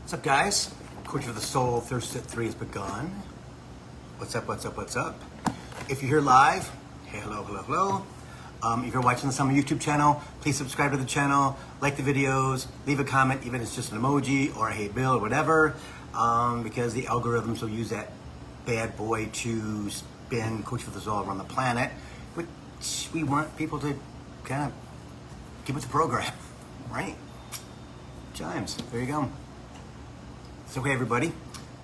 What's up, guys? Coach for the Soul, Thirst at 3 has begun. What's up, what's up, what's up? If you're here live, hey, hello, hello, hello. If you're watching this on my YouTube channel, please subscribe to the channel, like the videos, leave a comment, even if it's just an emoji or a hey Bill or whatever, because the algorithms will use that bad boy to spin Coach for the Soul around the planet, which we want people to kind of keep with the program, right? Chimes, there you go. It's okay, everybody.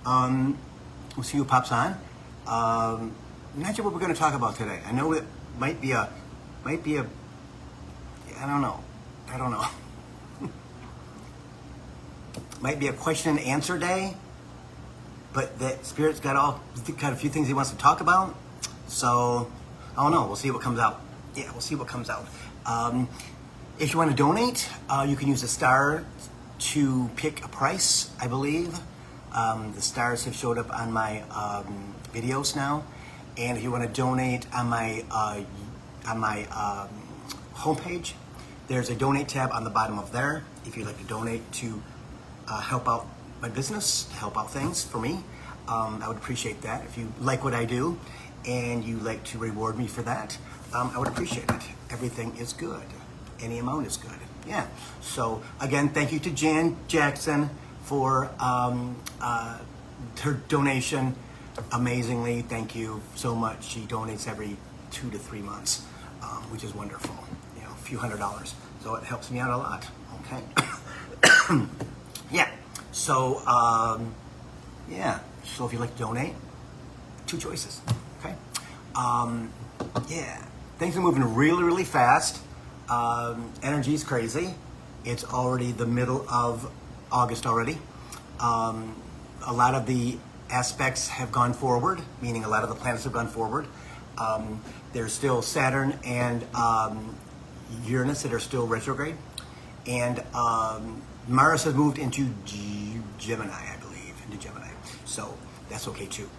We'll see who pops on. I'm not sure what we're going to talk about today. I know it might be a, I don't know. Might be a question and answer day, but that Spirit's got a few things he wants to talk about. So, I don't know. We'll see what comes out. Yeah, we'll see what comes out. If you want to donate, you can use the star to pick a price, I believe. The stars have showed up on my videos now, and if you want to donate on my homepage, there's a donate tab on the bottom of there. If you'd like to donate to help out my business, to help out things for me, I would appreciate that. If you like what I do and you like to reward me for that, I would appreciate it. Everything is good. Any amount is good. Yeah. So again, thank you to Jan Jackson for her donation. Amazingly, thank you so much. She donates every 2 to 3 months, which is wonderful. You know, a few $100s. So it helps me out a lot. Okay. Yeah. So yeah. So if you'd like to donate, 2 choices. Okay. Yeah. Things are moving really, really fast. Energy is crazy. It's already the middle of August already. A lot of the aspects have gone forward, meaning a lot of the planets have gone forward. There's still Saturn and Uranus that are still retrograde. And Mars has moved into Gemini, I believe, into Gemini. So that's okay too.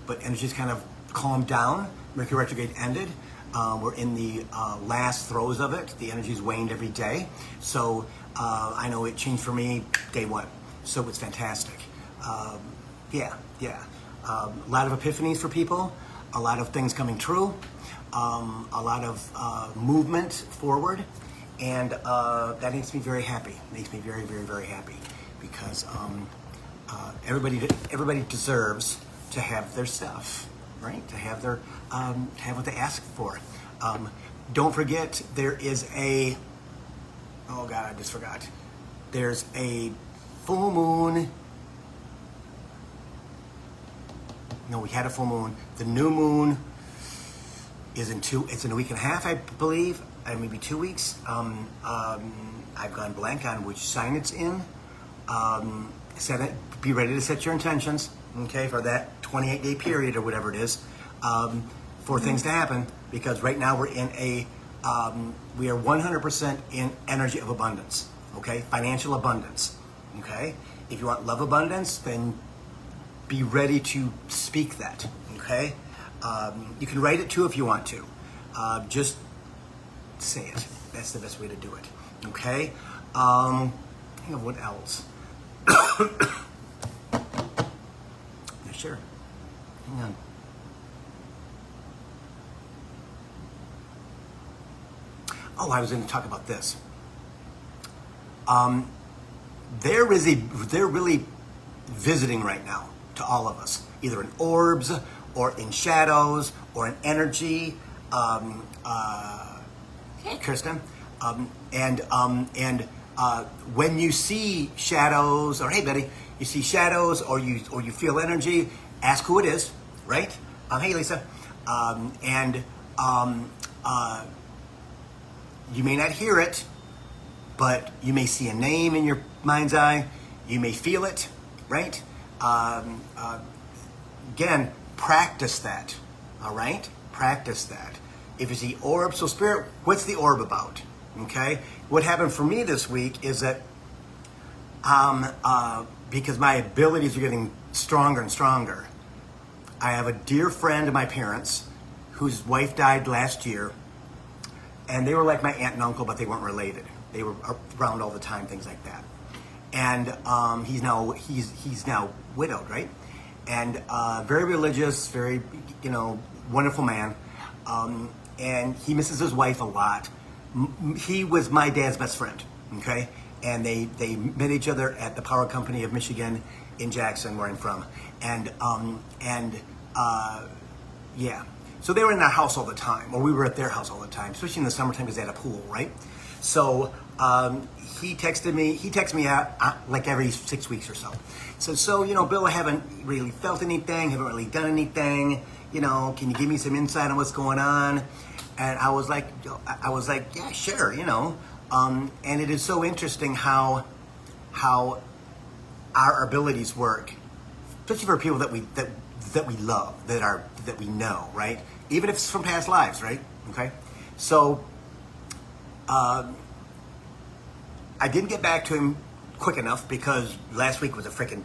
But energy's kind of calmed down. Mercury retrograde ended. We're in the last throes of it. The energy's waned every day. So I know it changed for me day one. So it's fantastic. Yeah. A lot of epiphanies for people. A lot of things coming true. A lot of movement forward. And that makes me very happy. Makes me very, very, very happy. Because everybody deserves to have their stuff. Right, to have their have what they ask for. Don't forget, there is a, oh God, I just forgot. There's a full moon. No, we had a full moon. The new moon is it's in a week and a half, I believe, maybe 2 weeks. I've gone blank on which sign it's in. Set it. Be ready to set your intentions. Okay, for that 28-day period or whatever it is, for things to happen, because right now we're in we are 100% in energy of abundance, okay? Financial abundance, okay? If you want love abundance, then be ready to speak that, okay? You can write it too if you want to. Just say it. That's the best way to do it, okay? Think of what else. Sure. Hang on. Oh, I was going to talk about this. They're really visiting right now to all of us, either in orbs or in shadows or in energy. Hey, Kristen. When you see shadows, or hey, Betty, you see shadows or you feel energy, ask who it is, right? Hey, Lisa. You may not hear it, but you may see a name in your mind's eye. You may feel it, right? Again, practice that, all right? Practice that. If you see orbs, so Spirit, what's the orb about? Okay? What happened for me this week is that because my abilities are getting stronger and stronger. I have a dear friend of my parents whose wife died last year, and they were like my aunt and uncle, but they weren't related. They were around all the time, things like that. and he's now widowed, right? And very religious, very wonderful man, and he misses his wife a lot. He was my dad's best friend, okay? And they met each other at the power company of Michigan in Jackson, where I'm from, and yeah. So they were in our house all the time, or we were at their house all the time, especially in the summertime because they had a pool, right? So he texted me out like every 6 weeks or so. So Bill, I haven't really felt anything, haven't really done anything. Can you give me some insight on what's going on? And I was like, yeah, sure, And it is so interesting how our abilities work, especially for people that we love, that we know, right? Even if it's from past lives, right? Okay. So I didn't get back to him quick enough because last week was a freaking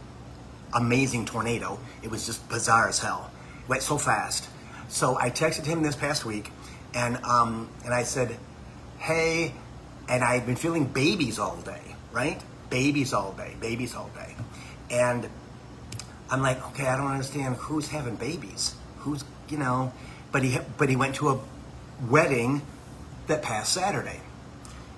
amazing tornado. It was just bizarre as hell. It went so fast. So I texted him this past week, and I said, hey, and I've been feeling babies all day, right? Babies all day. And I'm like, okay, I don't understand who's having babies. Who's, but he went to a wedding that passed Saturday.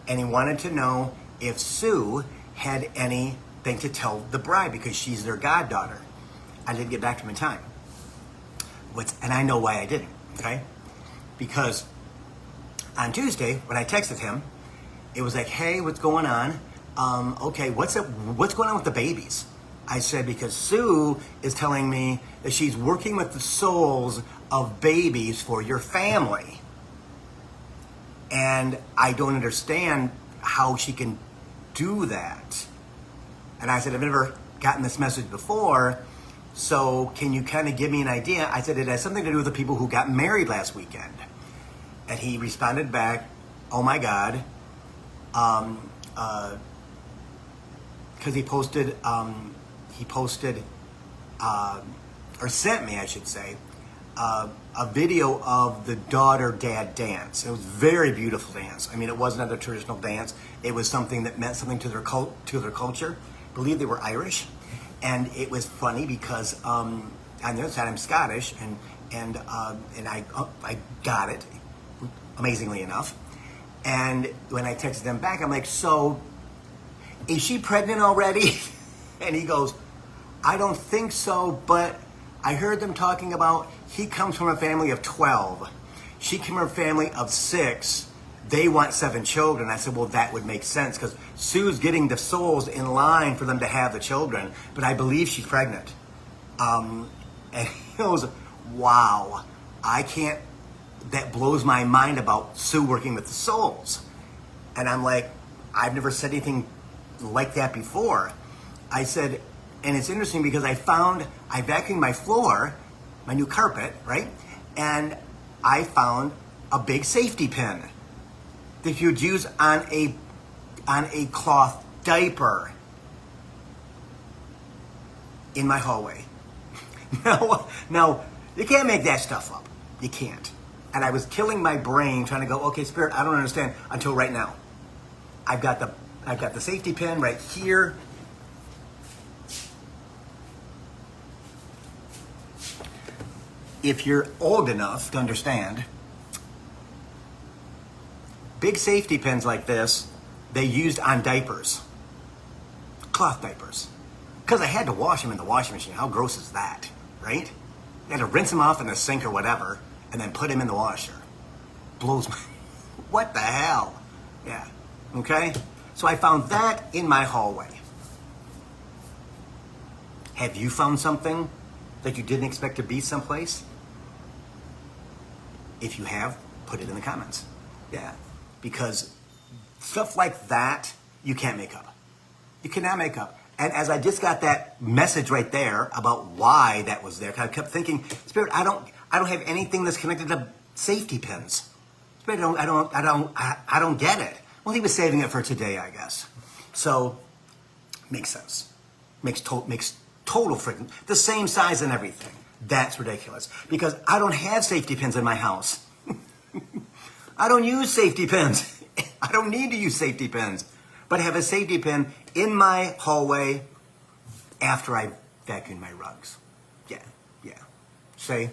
And he wanted to know if Sue had anything to tell the bride because she's their goddaughter. I didn't get back to him in time. And I know why I didn't, okay? Because on Tuesday, when I texted him, it was like, hey, what's going on? Okay, what's going on with the babies? I said, because Sue is telling me that she's working with the souls of babies for your family. And I don't understand how she can do that. And I said, I've never gotten this message before, so can you kind of give me an idea? I said, it has something to do with the people who got married last weekend. And he responded back, oh my God, because he posted, or sent me, I should say, a video of the daughter-dad dance. It was a very beautiful dance. I mean, it wasn't a traditional dance. It was something that meant something to their culture. I believe they were Irish, and it was funny because on the other side I'm Scottish, and I got it, amazingly enough. And when I texted them back, I'm like, so is she pregnant already? And he goes, I don't think so, but I heard them talking about he comes from a family of 12. She came from a family of 6. They want 7 children. I said, well, that would make sense because Sue's getting the souls in line for them to have the children, but I believe she's pregnant. And he goes, wow, that blows my mind about Sue working with the souls. And I'm like, I've never said anything like that before. I said, and it's interesting because I vacuumed my floor, my new carpet, right? And I found a big safety pin that you'd use on a cloth diaper in my hallway. Now, you can't make that stuff up. You can't. And I was killing my brain trying to go, okay, Spirit, I don't understand until right now. I've got the safety pin right here. If you're old enough to understand, big safety pins like this, they used on diapers, cloth diapers. Because I had to wash them in the washing machine. How gross is that, right? I had to rinse them off in the sink or whatever, and then put them in the washer. Blows my, what the hell? Yeah, okay? So I found that in my hallway. Have you found something that you didn't expect to be someplace? If you have, put it in the comments. Yeah, because stuff like that, you can't make up. You cannot make up. And as I just got that message right there about why that was there, I kept thinking, Spirit, I don't have anything that's connected to safety pins. Spirit, I don't get it. Well, he was saving it for today, I guess. So, makes sense. Makes total freaking, the same size and everything. That's ridiculous. Because I don't have safety pins in my house. I don't use safety pins. I don't need to use safety pins. but have a safety pin in my hallway after I vacuum my rugs. Yeah. See,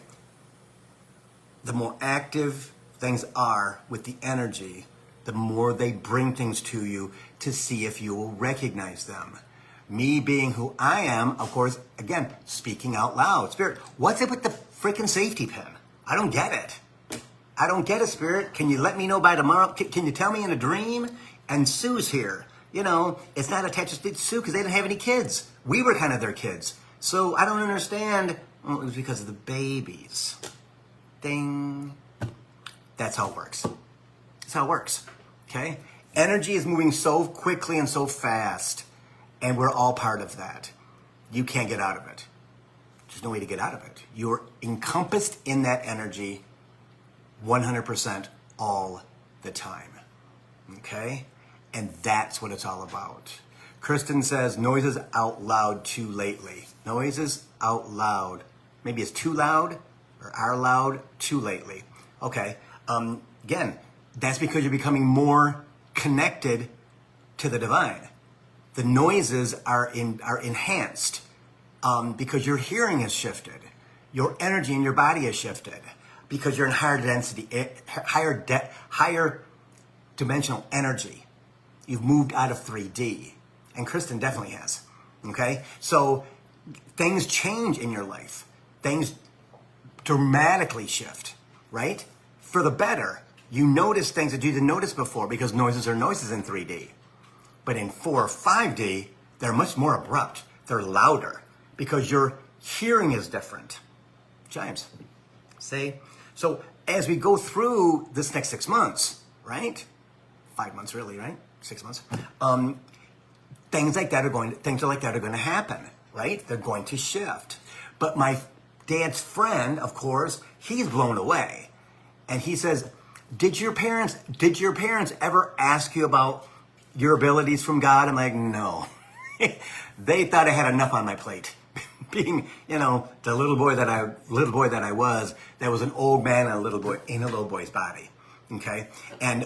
the more active things are with the energy, the more they bring things to you to see if you will recognize them. Me being who I am, of course, again, speaking out loud. Spirit, what's it with the freaking safety pin? I don't get it. I don't get it, Spirit. Can you let me know by tomorrow? Can you tell me in a dream? And Sue's here. You know, it's not attached to Sue because they didn't have any kids. We were kind of their kids. So I don't understand. Well, it was because of the babies. Ding. That's how it works. That's how it works. Okay? Energy is moving so quickly and so fast, and we're all part of that. You can't get out of it. There's no way to get out of it. You're encompassed in that energy 100% all the time. Okay? And that's what it's all about. Kristen says, noises out loud too lately. Noises out loud. Maybe it's too loud or are loud too lately. Okay. Again, that's because you're becoming more connected to the divine. The noises are enhanced because your hearing has shifted. Your energy in your body has shifted because you're in higher density, higher dimensional energy. You've moved out of 3D. And Kristen definitely has. Okay? So things change in your life. Things dramatically shift, right? For the better. You notice things that you didn't notice before because noises are noises in 3D. But in 4 or 5D, they're much more abrupt. They're louder because your hearing is different. James, see? So as we go through this next 6 months, right? 5 months really, right? 6 months. Things like that are going to happen, right? They're going to shift. But my dad's friend, of course, he's blown away. And he says, did your parents ever ask you about your abilities from God? I'm like, no. They thought I had enough on my plate. Being, the little boy that I was, that was an old man and a little boy in a little boy's body. Okay? And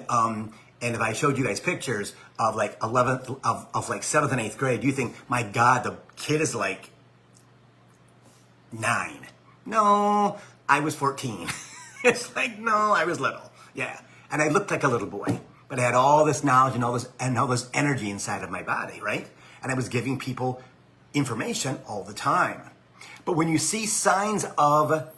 if I showed you guys pictures of like 7th and 8th grade, you think, my God, the kid is like 9. No, I was 14. It's like, no, I was little. Yeah. And I looked like a little boy, but I had all this knowledge and all this energy inside of my body, right? And I was giving people information all the time. But when you see signs of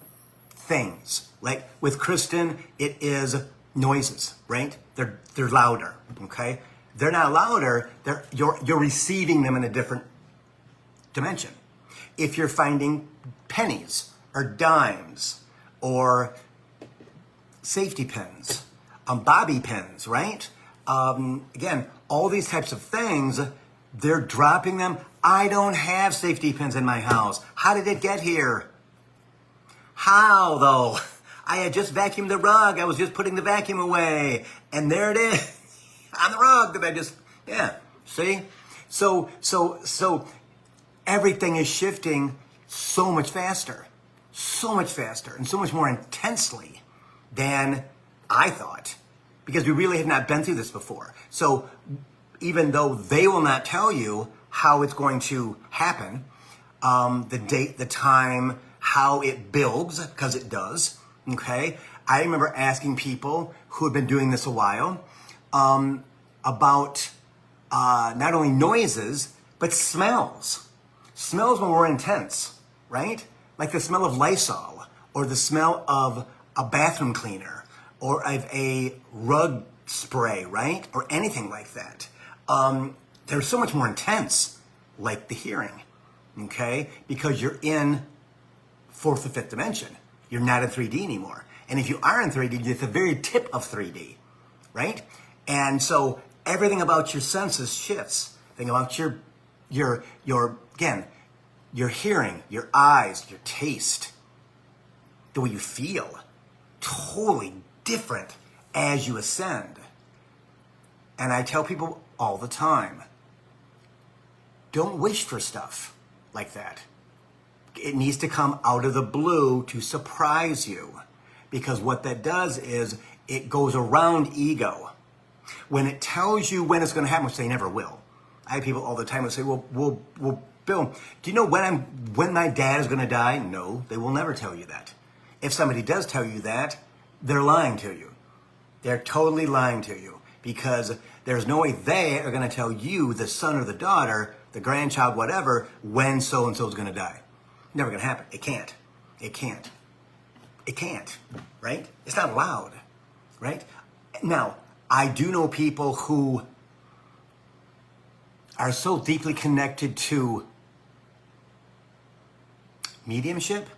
things, like with Kristen, it is noises, right? They're louder, okay? They're not louder, you're receiving them in a different dimension. If you're finding pennies or dimes or safety pins, bobby pins, right? Again, all these types of things, they're dropping them. I don't have safety pins in my house. How did it get here? How, though? I had just vacuumed the rug. I was just putting the vacuum away. And there it is on the rug that I just, see? So everything is shifting so much faster, and so much more intensely than I thought, because we really have not been through this before. So even though they will not tell you how it's going to happen, the date, the time, how it builds, because it does, okay? I remember asking people who had been doing this a while about not only noises, but smells. Smells were more intense, right? Like the smell of Lysol, or the smell of a bathroom cleaner, or of a rug spray, right? Or anything like that. They're so much more intense, like the hearing, okay? Because you're in 4th or 5th dimension. You're not in 3D anymore. And if you are in 3D, you're at the very tip of 3D, right? And so everything about your senses shifts. Think about your hearing, your eyes, your taste, the way you feel, totally different as you ascend. And I tell people all the time, don't wish for stuff like that. It needs to come out of the blue to surprise you. Because what that does is it goes around ego. When it tells you when it's going to happen, which they never will. I have people all the time who say, well, Bill, do you know when my dad is going to die? No, they will never tell you that. If somebody does tell you that, they're lying to you. They're totally lying to you, because there's no way they are going to tell you, the son or the daughter, the grandchild, whatever, when so-and-so is going to die. Never going to happen. It can't. It can't. It can't, right? It's not allowed, right? Now, I do know people who are so deeply connected to mediumship,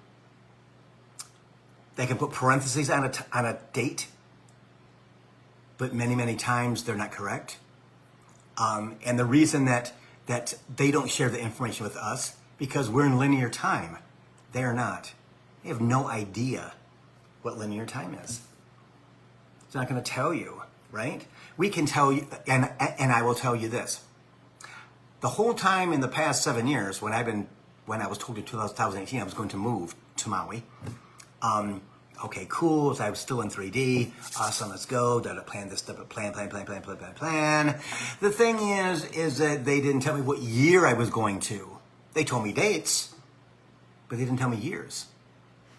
they can put parentheses on a date, but many, many times they're not correct. And the reason that they don't share the information with us, because we're in linear time. They are not. They have no idea what linear time is. It's not going to tell you, right? We can tell you, and I will tell you this. The whole time in the past 7 years, when I was told in 2018 I was going to move to Maui, okay, cool. So I was still in 3D. Awesome, let's go. Plan this stuff. Plan. The thing is that they didn't tell me what year I was going to. They told me dates, but they didn't tell me years,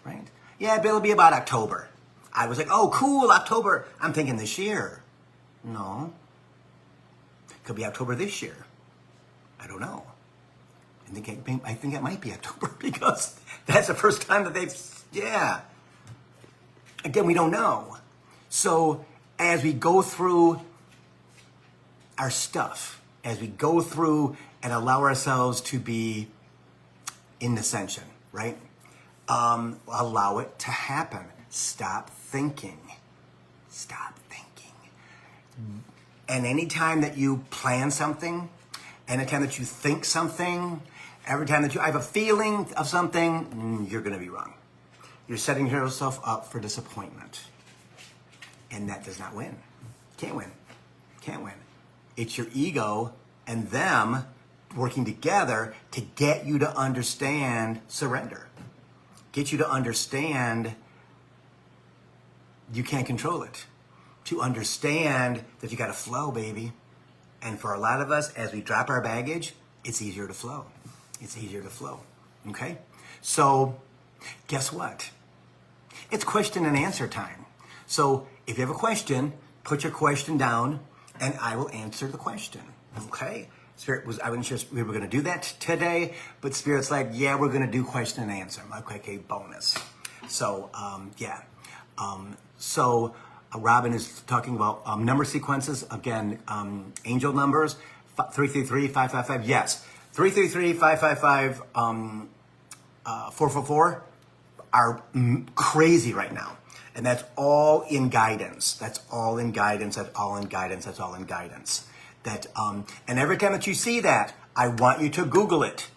right? Yeah, but it'll be about October. I was like, oh, cool, October. I'm thinking this year. No. Could be October this year. I don't know. I think it might be October, because that's the first time that yeah. Again, we don't know. So as we go through our stuff, as we go through and allow ourselves to be in ascension, right? Allow it to happen. Stop thinking. Stop thinking. And anytime that you plan something, anytime that you think something, every time that I have a feeling of something, you're going to be wrong. You're setting yourself up for disappointment. And that does not win. Can't win. Can't win. It's your ego and them working together to get you to understand surrender. Get you to understand you can't control it. To understand that you got to flow, baby. And for a lot of us, as we drop our baggage, it's easier to flow. It's easier to flow. Okay? So, guess what? It's question and answer time. So, if you have a question, put your question down, and I will answer the question. Okay? Spirit I wasn't sure we were going to do that today, but Spirit's like, yeah, we're going to do question and answer. I'm like, okay, bonus. So, yeah. Robin is talking about number sequences. Again, angel numbers, 333, 555. Yes, 333, 555, 444 are crazy right now. And that's all in guidance. That's all in guidance. That's all in guidance. That's all in guidance. And every time that you see that, I want you to Google it.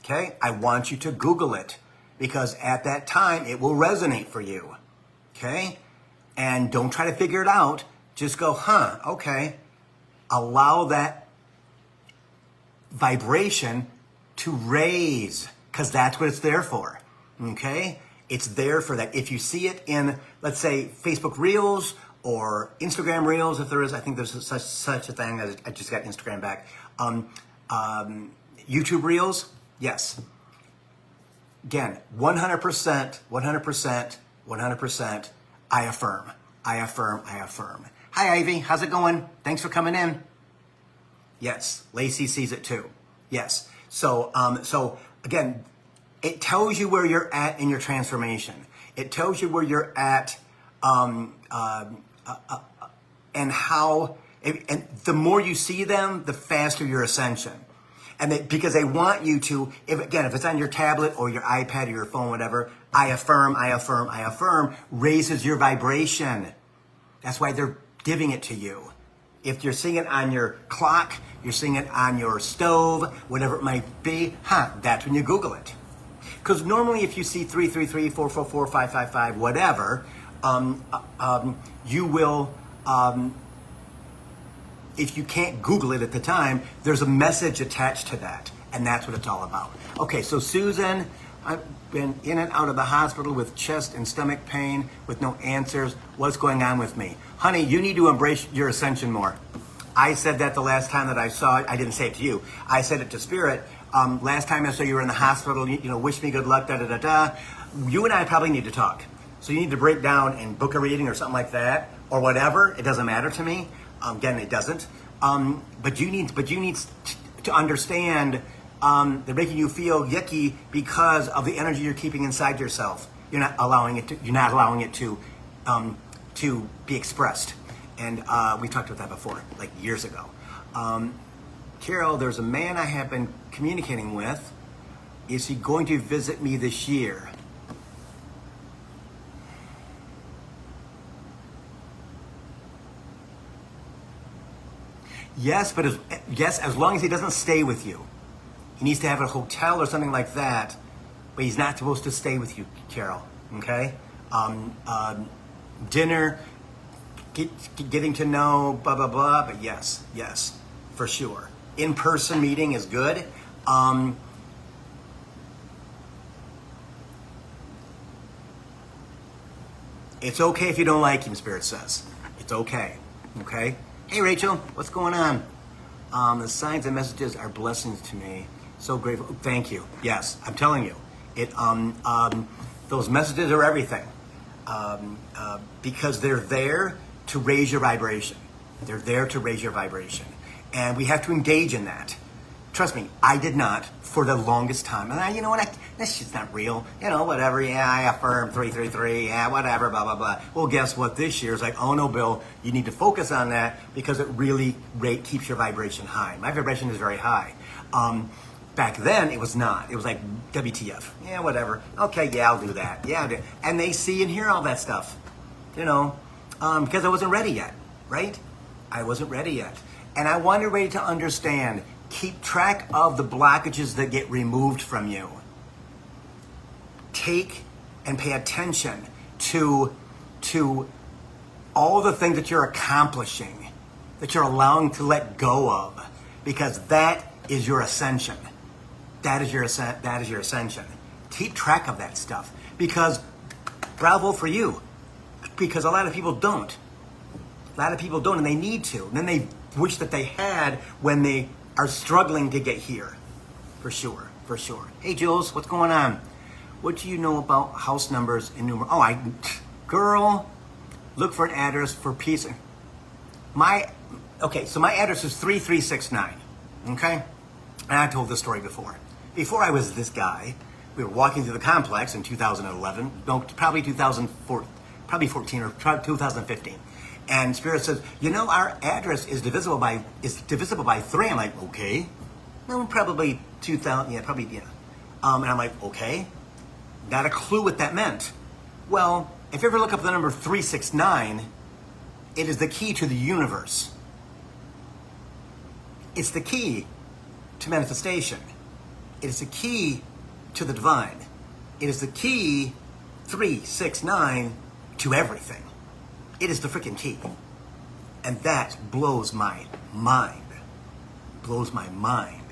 Okay? I want you to Google it, because at that time, it will resonate for you. Okay? And don't try to figure it out. Just go, okay. Allow that vibration to raise, because that's what it's there for. Okay? It's there for that. If you see it in, let's say, Facebook Reels or Instagram Reels, if there is, I think there's such a thing. I just got Instagram back. YouTube Reels, yes. Again, 100%, I affirm. Hi, Ivy. How's it going? Thanks for coming in. Yes. Lacey sees it too. Yes. So again, it tells you where you're at in your transformation. It tells you where you're at, and how, and the more you see them, the faster your ascension. And because they want you to, if it's on your tablet or your iPad or your phone, whatever, I affirm, raises your vibration. That's why they're giving it to you. If you're seeing it on your clock, you're seeing it on your stove, whatever it might be, that's when you Google it. Because normally if you see 333, 444, 555, whatever, you will, if you can't Google it at the time, there's a message attached to that. And that's what it's all about. Okay, so Susan, I've been in and out of the hospital with chest and stomach pain with no answers. What's going on with me? Honey, you need to embrace your ascension more. I said that the last time that I saw it. I didn't say it to you. I said it to Spirit. Last time I saw you were in the hospital, wish me good luck, da-da-da-da. You and I probably need to talk. So you need to break down and book a reading or something like that, or whatever. It doesn't matter to me. Again, it doesn't. But you need to understand they're making you feel yucky because of the energy you're keeping inside yourself. You're not allowing it to be expressed. And we talked about that before, like years ago. Carol, there's a man I have been communicating with. Is he going to visit me this year? Yes, but as long as he doesn't stay with you. He needs to have a hotel or something like that, but he's not supposed to stay with you, Carol, okay? Dinner, getting to know, blah, blah, blah, but yes, for sure. In-person meeting is good. It's okay if you don't like him, Spirit says. It's okay, okay? Hey, Rachel, what's going on? The signs and messages are blessings to me. So grateful. Thank you. Yes, I'm telling you. Those messages are everything. Because they're there to raise your vibration. They're there to raise your vibration. And we have to engage in that. Trust me, I did not for the longest time. And you know what? This shit's not real. Whatever. Yeah, I affirm 333. Yeah, whatever, blah, blah, blah. Well, guess what? This year is like, oh no, Bill, you need to focus on that because it really keeps your vibration high. My vibration is very high. Back then, it was not. It was like, WTF. Yeah, whatever. Okay, yeah, I'll do that. Yeah, I'll do it. And they see and hear all that stuff. Because I wasn't ready yet, right? I wasn't ready yet. And I want everybody to understand, keep track of the blockages that get removed from you. Take and pay attention to all the things that you're accomplishing, that you're allowing to let go of, because that is your ascension. That is your ascension. Keep track of that stuff, because bravo for you, because a lot of people don't. And they need to. And then they wish that they had when they are struggling to get here. For sure. Hey, Jules, what's going on? What do you know about house numbers in numerology? Girl, look for an address for peace. So my address is 3369, okay? And I told this story before. Before I was this guy, we were walking through the complex in 2011, no, probably 2004, probably 14 or 2015. And Spirit says, our address is divisible by 3. I'm like, okay. No, probably 2000, yeah, probably, yeah. And I'm like, okay. Not a clue what that meant. Well, if you ever look up the number 369, it is the key to the universe. It's the key to manifestation. It is the key to the divine. It is the key, 369, to everything. It is the freaking key. And that blows my mind. Blows my mind.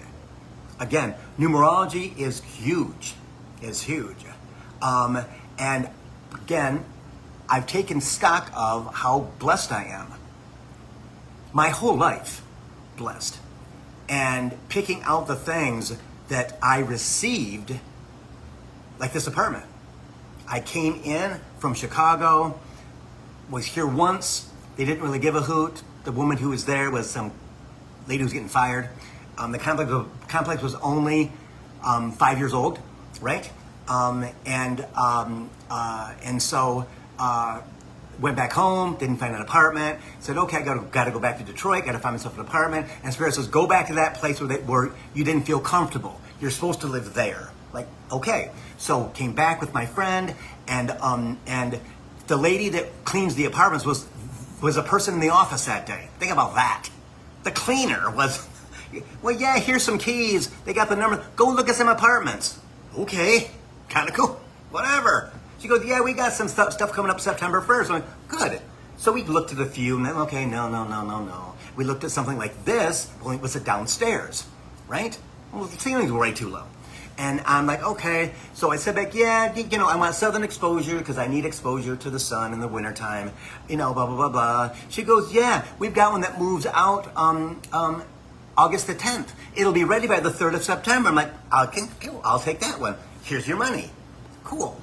Again, numerology is huge. It's huge. And again, I've taken stock of how blessed I am. My whole life, blessed. And picking out the things that I received, like this apartment. I came in from Chicago, was here once. They didn't really give a hoot. The woman who was there was some lady who was getting fired. The complex was only 5 years old, right? And so went back home, didn't find an apartment, said, okay, I gotta go back to Detroit, gotta find myself an apartment. And Spirit says, go back to that place where you didn't feel comfortable. You're supposed to live there. Like, okay. So came back with my friend, and the lady that cleans the apartments was a person in the office that day. Think about that. The cleaner was, well, yeah, here's some keys. They got the number. Go look at some apartments. Okay, kind of cool. Whatever. She goes, yeah, we got some stuff coming up September 1st. I'm like, good. So we looked at a few, and then, okay, no. We looked at something like this, only it was downstairs, right? Well, the ceilings were way too low. And I'm like, okay. So I said back, yeah, you know, I want southern exposure because I need exposure to the sun in the wintertime, you know, blah, blah, blah, blah. She goes, yeah, we've got one that moves out August the 10th. It'll be ready by the 3rd of September. I'm like, okay, cool, I'll take that one. Here's your money. Cool.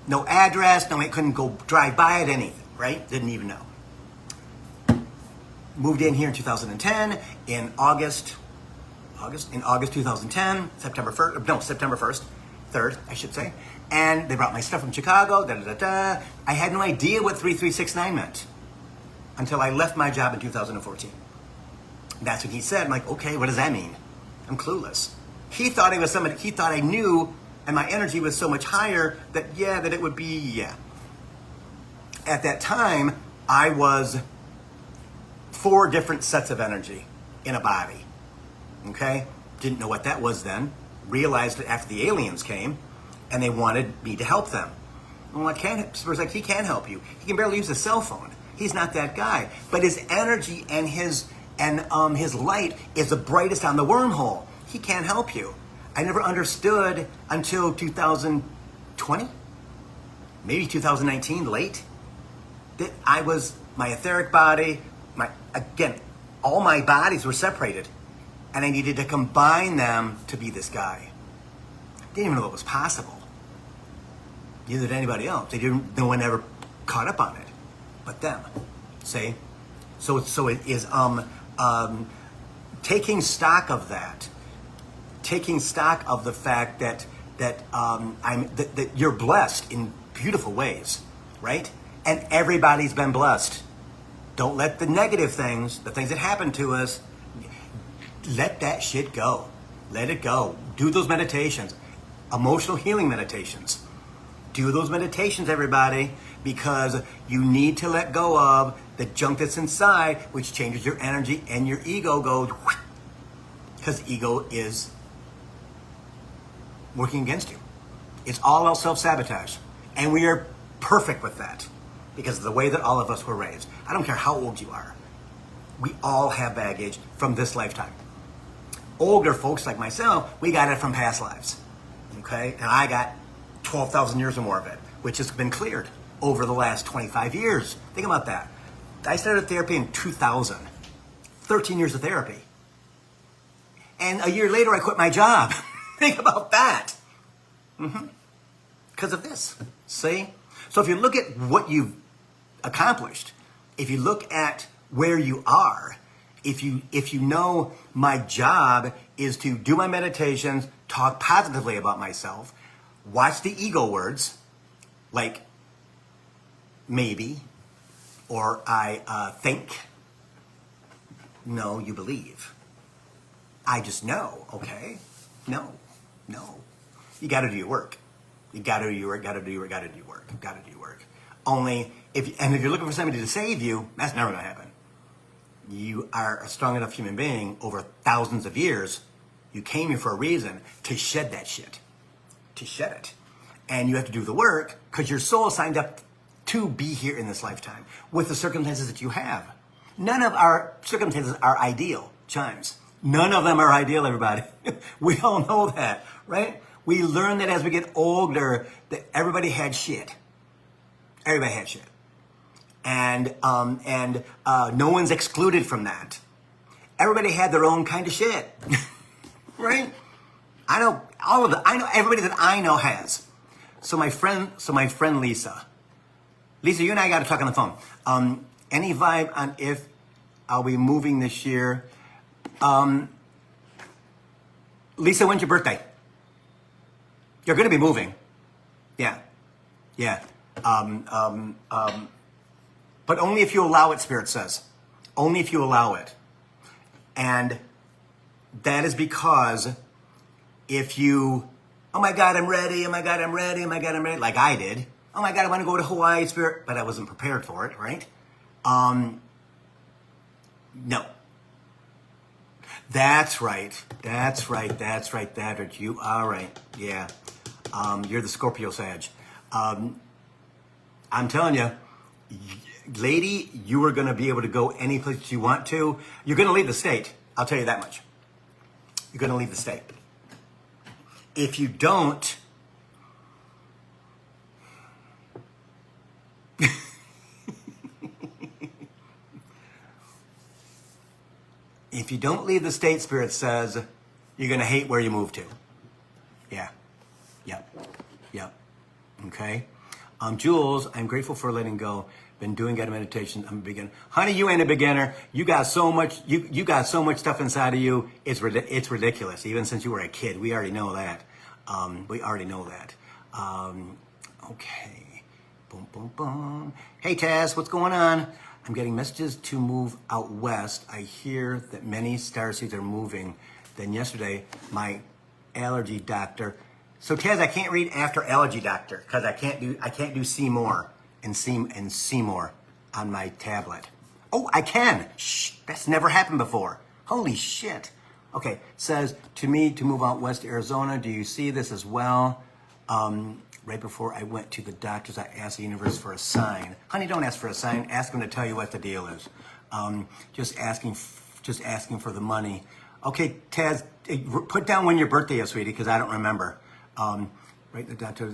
No address, no, I couldn't go drive by it, anything, right? Didn't even know. Moved in here in 2010, in August 2010, September 1st, 3rd, I should say. And they brought my stuff from Chicago, da-da-da-da. I had no idea what 3369 meant until I left my job in 2014. That's what he said. I'm like, okay, what does that mean? I'm clueless. He thought I knew, and my energy was so much higher that it would be, yeah. At that time, I was 4 different sets of energy in a body. Okay? Didn't know what that was then. Realized it after the aliens came and they wanted me to help them. I'm like, Spurs like, he can't help you. He can barely use a cell phone. He's not that guy. But his energy and his light is the brightest on the wormhole. He can't help you. I never understood until 2020, maybe 2019, late, that I was my etheric body, all my bodies were separated, and I needed to combine them to be this guy. Didn't even know it was possible. Neither did anybody else. No one ever caught up on it, but them. See? So it is taking stock of that, taking stock of the fact that you're blessed in beautiful ways, right? And everybody's been blessed. Don't let the negative things, the things that happen to us, let that shit go. Let it go. Do those meditations, emotional healing meditations. Do those meditations, everybody, because you need to let go of the junk that's inside, which changes your energy, and your ego goes, because ego is working against you. It's all about self-sabotage. And we are perfect with that because of the way that all of us were raised. I don't care how old you are. We all have baggage from this lifetime. Older folks like myself, we got it from past lives. Okay? And I got 12,000 years or more of it, which has been cleared over the last 25 years. Think about that. I started therapy in 2000. 13 years of therapy. And a year later, I quit my job. Think about that. Because of this. See? So if you look at what you've accomplished, if you look at where you are, if you know my job is to do my meditations, talk positively about myself, watch the ego words, like maybe, or I think. No, you believe. I just know, okay? No. You got to do your work. You got to do your work, got to do your work, got to do your work, got to do your work. Only, if you're looking for somebody to save you, that's never going to happen. You are a strong enough human being over thousands of years. You came here for a reason, to shed that shit. To shed it. And you have to do the work because your soul signed up to be here in this lifetime with the circumstances that you have. None of our circumstances are ideal, Chimes. None of them are ideal, everybody. We all know that, right? We learn that as we get older, that everybody had shit. Everybody had shit. And no one's excluded from that. Everybody had their own kind of shit, right? I know all of it. I know everybody that I know has. So my friend Lisa, you and I got to talk on the phone. Any vibe on if I'll be moving this year? Lisa, when's your birthday? You're going to be moving. Yeah. But only if you allow it, Spirit says. Only if you allow it. And that is because if you, oh my God, I'm ready, like I did. Oh my God, I want to go to Hawaii, Spirit, but I wasn't prepared for it, right? No. That's right. You are right. Yeah. You're the Scorpio Sag. I'm telling you, lady, you are going to be able to go any place you want to. You're going to leave the state. I'll tell you that much. You're going to leave the state. if you don't, if you don't leave the state, Spirit says, you're going to hate where you move to. Yeah. Yep. Yep. Okay. Jules, I'm grateful for letting go. Been doing guided meditation. I'm a beginner. Honey, you ain't a beginner. You got so much. You got so much stuff inside of you. It's ridiculous. Even since you were a kid, we already know that. We already know that. Okay. Boom, boom, boom. Hey, Taz, what's going on? I'm getting messages to move out west. I hear that many starseeds are moving. Then yesterday, my allergy doctor. So Taz, I can't read after allergy doctor because I can't do see more and see more on my tablet. Oh, I can. Shh, that's never happened before. Holy shit. Okay, says to me to move out west to Arizona. Do you see this as well? Right before I went to the doctors, I asked the universe for a sign. Honey, don't ask for a sign. Ask them to tell you what the deal is. Just asking for the money. Okay, Taz, put down when your birthday is, sweetie, because I don't remember. Right, the doctor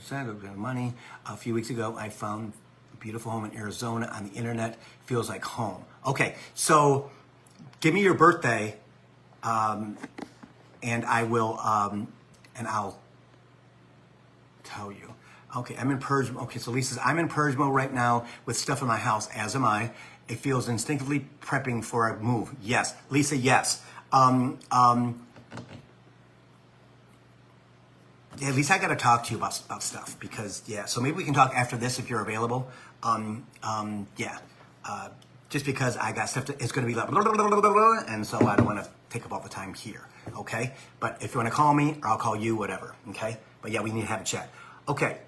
said money. A few weeks ago, I found a beautiful home in Arizona on the internet. Feels like home. Okay, so give me your birthday, and I will, and I'll tell you. Okay, I'm in purge. Okay, so Lisa says, I'm in purge mode right now with stuff in my house, as am I. It feels instinctively prepping for a move. Yes, Lisa, yes. Yeah, at least I got to talk to you about stuff because, yeah, so maybe we can talk after this if you're available. Yeah, just because I got stuff it's going to be like, and so I don't want to take up all the time here, okay? But if you want to call me or I'll call you, whatever, okay? But yeah, we need to have a chat. Okay.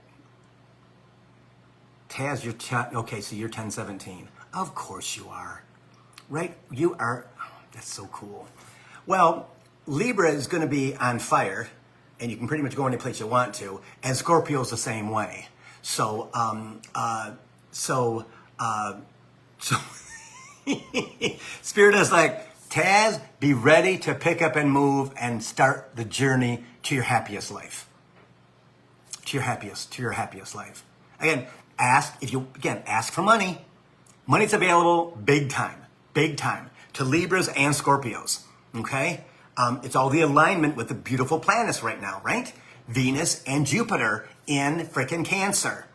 Taz, you're okay, so you're 1017. Of course you are, right? You are, that's so cool. Well, Libra is going to be on fire, and you can pretty much go any place you want to, and Scorpio's the same way. So Spirit is like, Taz, be ready to pick up and move and start the journey to your happiest life. To your happiest life. Again, ask for money. Money's available big time to Libras and Scorpios, okay? It's all the alignment with the beautiful planets right now, right? Venus and Jupiter in frickin' Cancer,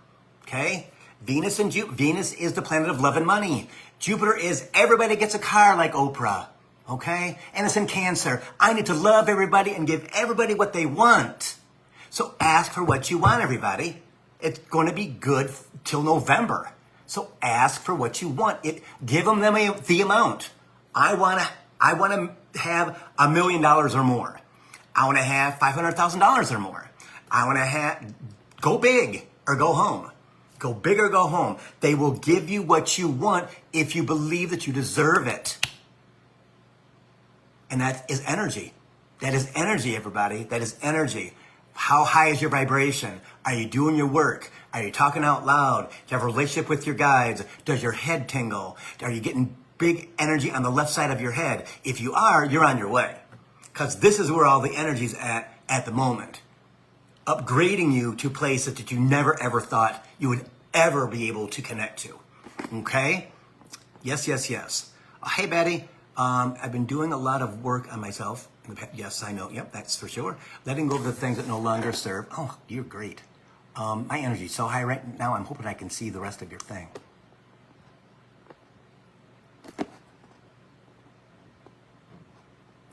okay? Venus is the planet of love and money. Jupiter is everybody gets a car like Oprah, okay? And it's in Cancer. I need to love everybody and give everybody what they want. So ask for what you want, everybody. It's going to be good till November. So ask for what you want. Give them the amount. I want to have $1 million or more. I want to have $500,000 or more. I want to go big or go home. Go big or go home. They will give you what you want if you believe that you deserve it. And that is energy. That is energy, everybody. That is energy. How high is your vibration? Are you doing your work? Are you talking out loud? Do you have a relationship with your guides? Does your head tingle? Are you getting big energy on the left side of your head? If you are, you're on your way. Because this is where all the energy's at the moment. Upgrading you to places that you never ever thought you would ever be able to connect to. Okay? Yes, yes, yes. Hey, Betty. I've been doing a lot of work on myself. Yes, I know. Yep, that's for sure. Letting go of the things that no longer serve. Oh, you're great. My energy's so high right now, I'm hoping I can see the rest of your thing.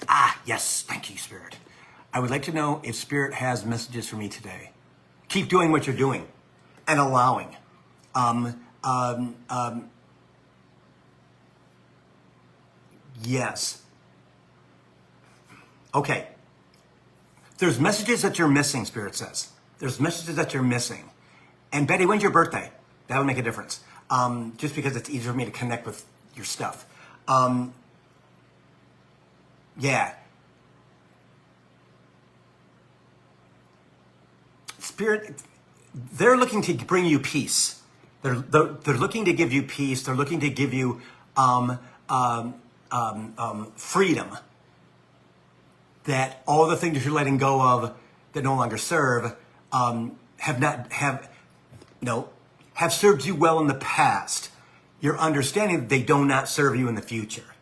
Ah, yes. Thank you, Spirit. I would like to know if Spirit has messages for me today. Keep doing what you're doing and allowing. Yes. Okay. There's messages that you're missing, Spirit says. There's messages that you're missing. And Betty, when's your birthday? That'll make a difference. Just because it's easier for me to connect with your stuff. Yeah. Spirit, they're looking to bring you peace. They're looking to give you peace. They're looking to give you freedom. That all the things that you're letting go of, that no longer serve have served you well in the past. You're understanding that they do not serve you in the future.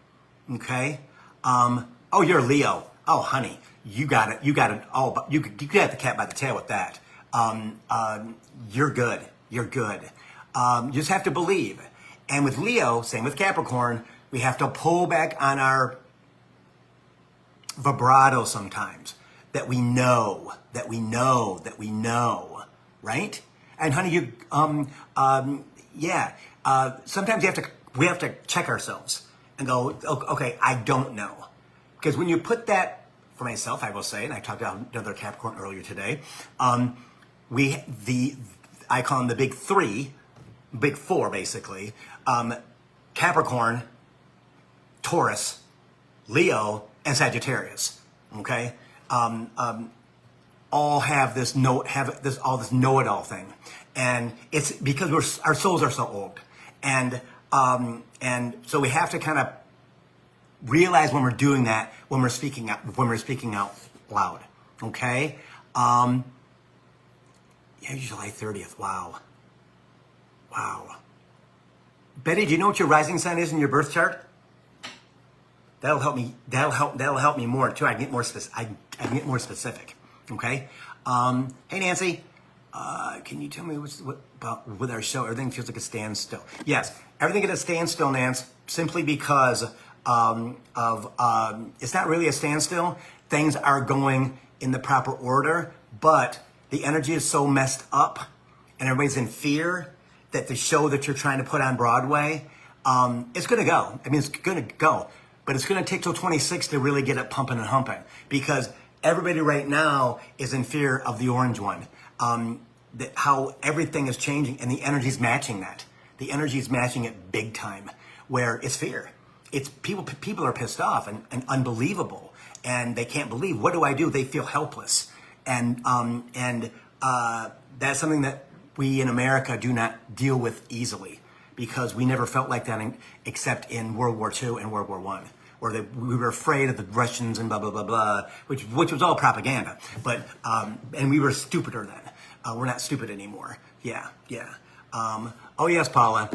Okay? Oh, you're a Leo. Oh, honey, you got it. You got it all. But you got the cat by the tail with that. You're good. You're good. You just have to believe. And with Leo, same with Capricorn, we have to pull back on our vibrato sometimes. That we know, right? And honey, sometimes we have to check ourselves and go, okay, I don't know. Because when you put that, for myself, I will say, and I talked about another Capricorn earlier today, I call them the big four basically, Capricorn, Taurus, Leo, and Sagittarius, okay? All have this know-it-all thing, and it's because our souls are so old, and so we have to kind of realize when we're doing that, when we're speaking out loud, okay? July 30th. Wow. Betty, do you know what your rising sign is in your birth chart? That'll help me. That'll help me more too. I can get more specific. Okay. Hey Nancy, can you tell me what about with our show? Everything feels like a standstill. Yes, everything at a standstill, Nance. Simply because it's not really a standstill. Things are going in the proper order, but the energy is so messed up, and everybody's in fear that the show that you're trying to put on Broadway, it's going to go. I mean, it's going to go. But it's going to take till 26 to really get it pumping and humping, because everybody right now is in fear of the orange one. That how everything is changing, and the energy's matching that. The energy is matching it big time, where it's fear. It's people are pissed off and unbelievable, and they can't believe. What do I do? They feel helpless, and that's something that we in America do not deal with easily, because we never felt like that except in World War II and World War I, where we were afraid of the Russians and blah, blah, blah, blah, which was all propaganda. But, and we were stupider then. We're not stupid anymore. Yeah. Oh, yes, Paula.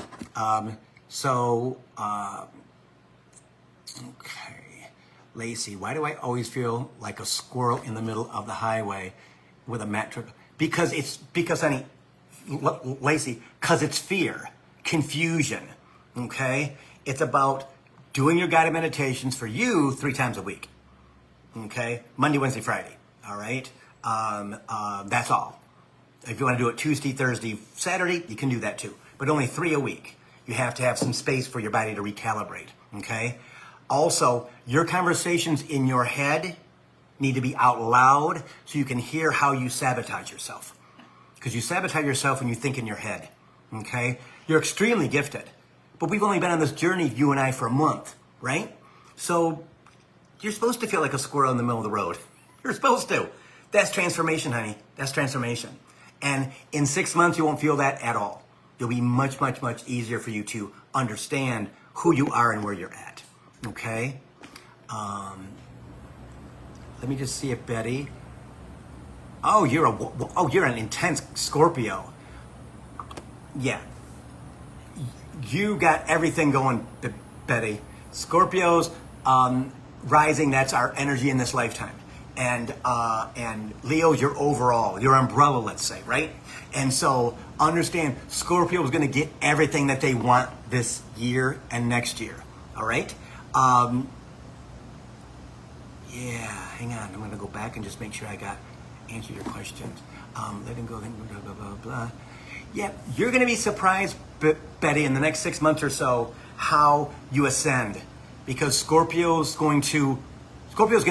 Okay. Lacey, why do I always feel like a squirrel in the middle of the highway with a mat trip? Because honey, Lacey, because it's fear, confusion, okay? It's about doing your guided meditations for you 3 times a week, okay? Monday, Wednesday, Friday, all right? That's all. If you want to do it Tuesday, Thursday, Saturday, you can do that too, but only 3 a week. You have to have some space for your body to recalibrate, okay? Also, your conversations in your head need to be out loud so you can hear how you sabotage yourself. Because you sabotage yourself when you think in your head, okay? You're extremely gifted, but we've only been on this journey, you and I, for a month, right? So you're supposed to feel like a squirrel in the middle of the road. You're supposed to. That's transformation, honey. That's transformation. And in 6 months, you won't feel that at all. It'll be much, much, much easier for you to understand who you are and where you're at, okay? Let me just see if Betty... Oh, you're an intense Scorpio. Yeah. You got everything going, Betty. Scorpios, rising, that's our energy in this lifetime. And Leo's your overall, your umbrella, let's say, right? And so understand, Scorpio is going to get everything that they want this year and next year, all right? Yeah, hang on. I'm going to go back and just make sure I answer your questions. Letting go, blah, blah, blah, blah. Yeah, you're going to be surprised, Betty, in the next 6 months or so, how you ascend. Because Scorpio's going to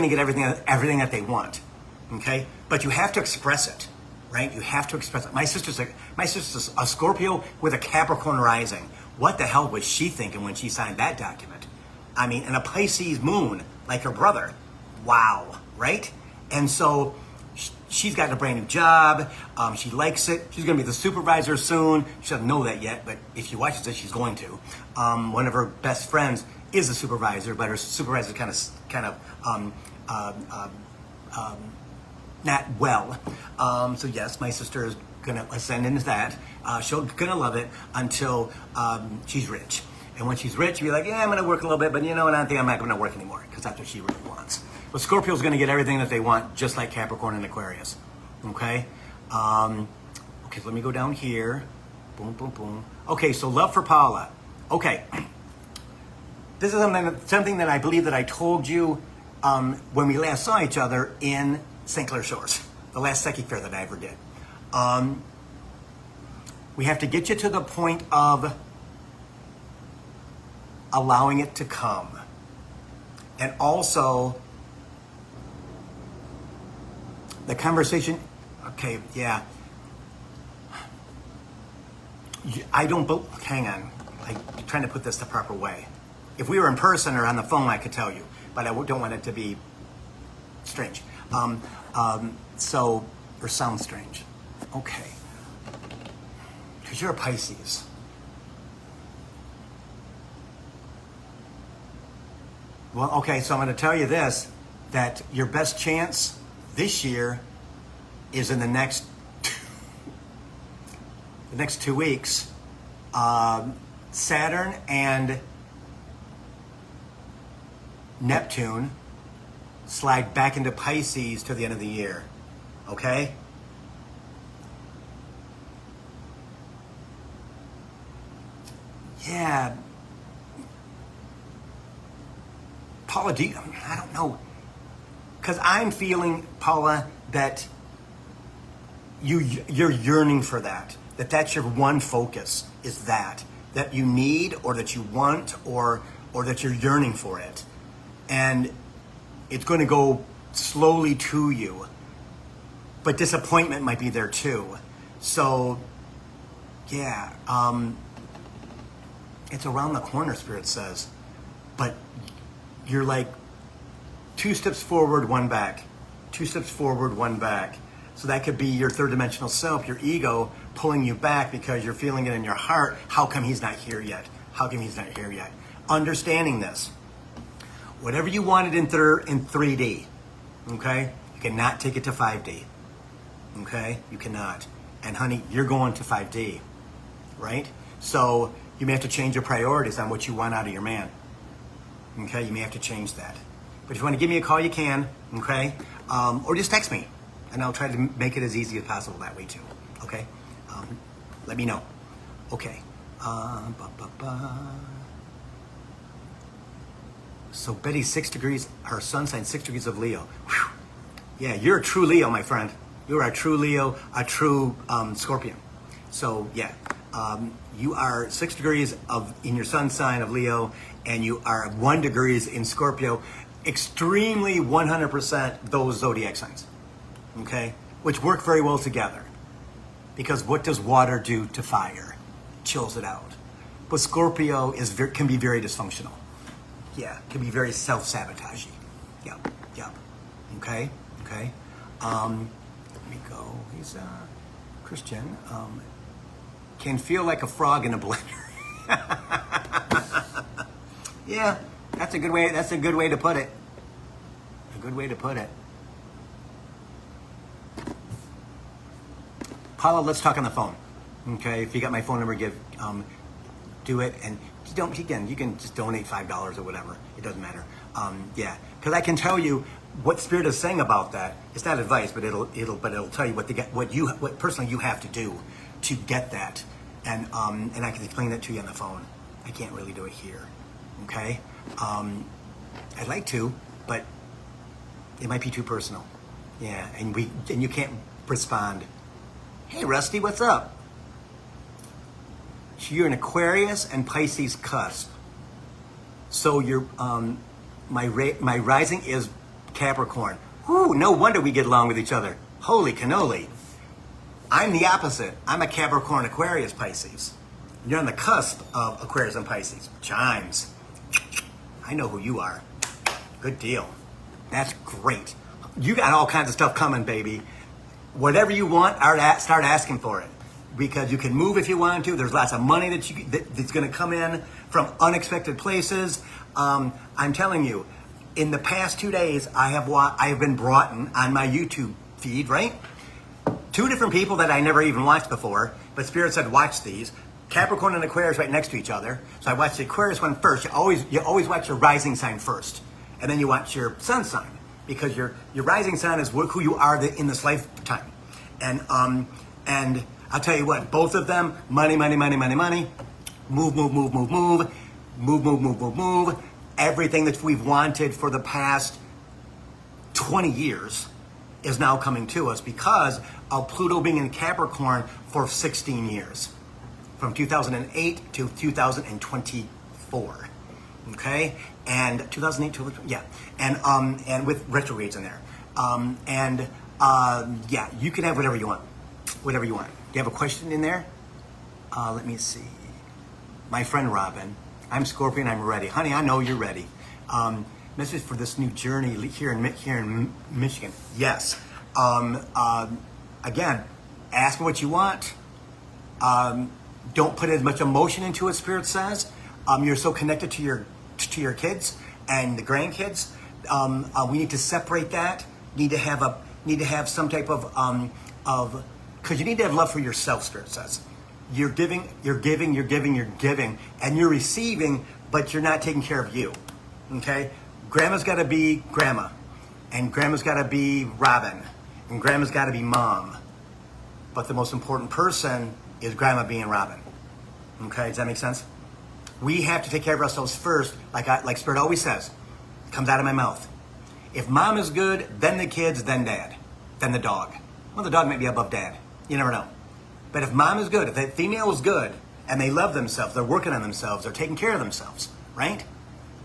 get everything that they want, okay? But you have to express it, right? You have to express it. My sister's a Scorpio with a Capricorn rising. What the hell was she thinking when she signed that document? I mean, and a Pisces moon, like her brother. Wow, right? And so she's got a brand new job. She likes it. She's going to be the supervisor soon. She doesn't know that yet, but if she watches it, she's going to. One of her best friends is a supervisor, but her supervisor kind of not well. So yes, my sister is gonna ascend into that. She's gonna love it until she's rich. And when she's rich, you'll be like, yeah, I'm gonna work a little bit, but you know what, I think I'm not gonna work anymore, because that's what she really wants. But Scorpio's gonna get everything that they want, just like Capricorn and Aquarius, okay? Okay, so let me go down here. Boom, boom, boom. Okay, so love for Paula. Okay, this is something that I believe that I told you when we last saw each other in St. Clair Shores, the last psychic fair that I ever did. We have to get you to the point of allowing it to come. And also, the conversation, okay, yeah. Hang on, I'm trying to put this the proper way. If we were in person or on the phone, I could tell you, but I don't want it to be strange. Or sound strange. Okay. Because you're a Pisces. Well, okay, so I'm going to tell you this, that your best chance this year is in the next 2 weeks. Saturn and Neptune slide back into Pisces to the end of the year. Okay? Yeah. Paula, I don't know. Because I'm feeling, Paula, that you're yearning for that. That's your one focus, is that you need, or that you want, or that you're yearning for it. And it's going to go slowly to you. But disappointment might be there too. So, yeah, it's around the corner, Spirit says. But you're like 2 steps forward, 1 back. 2 steps forward, 1 back. So that could be your third dimensional self, your ego, pulling you back because you're feeling it in your heart. How come he's not here yet? How come he's not here yet? Understanding this. Whatever you wanted in 3D, okay? You cannot take it to 5D, okay? You cannot. And honey, you're going to 5D, right? So you may have to change your priorities on what you want out of your man, okay? You may have to change that. But if you want to give me a call, you can, okay? Or just text me, and I'll try to make it as easy as possible that way too, okay? Let me know. Okay. So Betty's 6 degrees, her sun sign 6 degrees of Leo. Whew. Yeah, you're a true Leo, my friend. You're a true Leo, a true Scorpion. So yeah, you are 6 degrees in your sun sign of Leo, and you are 1 degrees in Scorpio. Extremely 100% those zodiac signs, okay? Which work very well together. Because what does water do to fire? Chills it out. But Scorpio can be very dysfunctional. Yeah, can be very self-sabotaging. Yep. Okay. Let me go. He's Christian. Can feel like a frog in a blender. Yeah, that's a good way. That's a good way to put it. A good way to put it. Paula, let's talk on the phone. Okay, if you got my phone number, do it, and you can just donate $5 or whatever. It doesn't matter. Yeah, because I can tell you what Spirit is saying about that. It's not advice, but it'll tell you what personally you have to do to get that, and I can explain that to you on the phone. I can't really do it here. Okay, I'd like to, but it might be too personal. Yeah, and you can't respond. Hey, Rusty, what's up? So you're an Aquarius and Pisces cusp. So you're my rising is Capricorn. Whew, no wonder we get along with each other. Holy cannoli. I'm the opposite. I'm a Capricorn, Aquarius, Pisces. You're on the cusp of Aquarius and Pisces. Chimes. I know who you are. Good deal. That's great. You got all kinds of stuff coming, baby. Whatever you want, start asking for it. Because you can move if you want to. There's lots of money that's going to come in from unexpected places. I'm telling you, in the past 2 days, I have been brought in on my YouTube feed, right? Two different people that I never even watched before, but Spirit said watch these. Capricorn and Aquarius right next to each other. So I watched the Aquarius one first. You always watch your rising sign first, and then you watch your sun sign, because your rising sign is who you are in this lifetime. And I'll tell you what, both of them, money, money, money, money, money, move, move, move, move, move, move, move, move, move, move. Everything that we've wanted for the past 20 years is now coming to us because of Pluto being in Capricorn for 16 years. From 2008 to 2024, okay, and 2008 to yeah, and with retrogrades in there, yeah, you can have whatever you want, whatever you want. You have a question in there? Let me see. My friend Robin, I'm Scorpion. I'm ready, honey. I know you're ready. Message for this new journey here in Michigan. Yes. Again, ask me what you want. Don't put as much emotion into it. Spirit says you're so connected to your kids and the grandkids. We need to separate that. Need to have some type of because you need to have love for yourself. Spirit says you're giving, and you're receiving, but you're not taking care of you. Okay, grandma's got to be grandma, and grandma's got to be Robin, and grandma's got to be mom. But the most important person is grandma being Robin. Okay, does that make sense? We have to take care of ourselves first, like Spirit always says. It comes out of my mouth. If mom is good, then the kids, then dad, then the dog. Well, the dog might be above dad. You never know. But if mom is good, if the female is good, and they love themselves, they're working on themselves, they're taking care of themselves, right?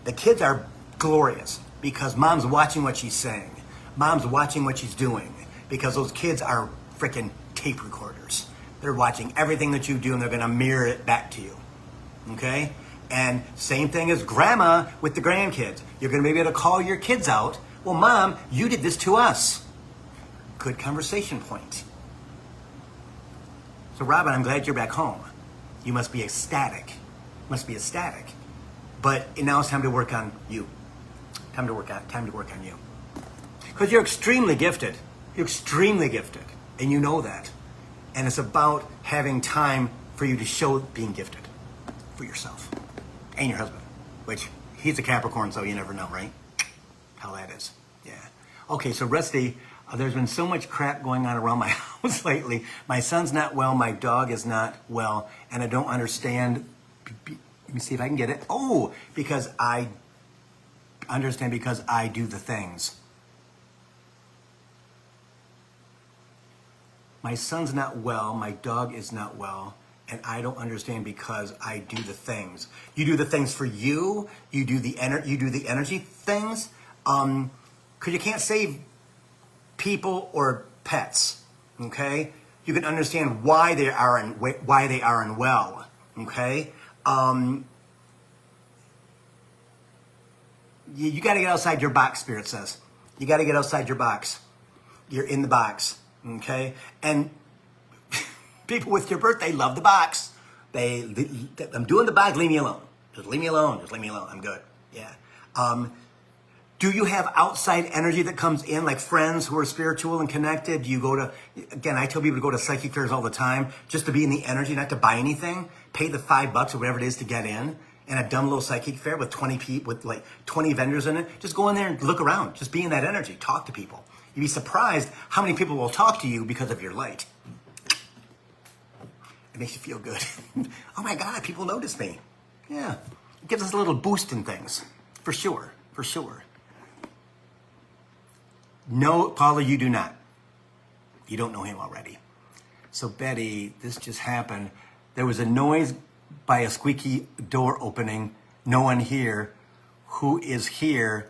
The kids are glorious because mom's watching what she's saying. Mom's watching what she's doing because those kids are freaking tape recorders. They're watching everything that you do and they're going to mirror it back to you. Okay? And same thing as grandma with the grandkids. You're going to be able to call your kids out. Well, mom, you did this to us. Good conversation point. So, Robin, I'm glad you're back home. You must be ecstatic. Must be ecstatic. But now it's time to work on you. Time to work on you. Because you're extremely gifted. You're extremely gifted. And you know that. And it's about having time for you to show being gifted for yourself and your husband, which he's a Capricorn, so you never know, right? How that is. Yeah. Okay, so Rusty, there's been so much crap going on around my house lately. My son's not well, my dog is not well, and I don't understand. Let me see if I can get it. Oh, because I understand because I do the things. My son's not well, my dog is not well, and I don't understand because I do the things. You do the things for you. You do the energy things. Because you can't save people or pets. Okay, you can understand why they are unwell. Okay, you got to get outside your box. Spirit says you got to get outside your box. You're in the box. Okay, and people with your birthday love the box. I'm doing the box. Leave me alone. Just leave me alone. Just leave me alone. I'm good. Yeah. Do you have outside energy that comes in, like friends who are spiritual and connected? Do you go to? Again, I tell people to go to psychic fairs all the time, just to be in the energy, not to buy anything. Pay the $5 or whatever it is to get in. And a dumb little psychic fair with 20 people, with like 20 vendors in it. Just go in there and look around. Just be in that energy. Talk to people. You'd be surprised how many people will talk to you because of your light. It makes you feel good. Oh my God, people notice me. Yeah, it gives us a little boost in things. For sure, for sure. No, Paula, you do not. You don't know him already. So Betty, this just happened. There was a noise by a squeaky door opening. No one here. Who is here?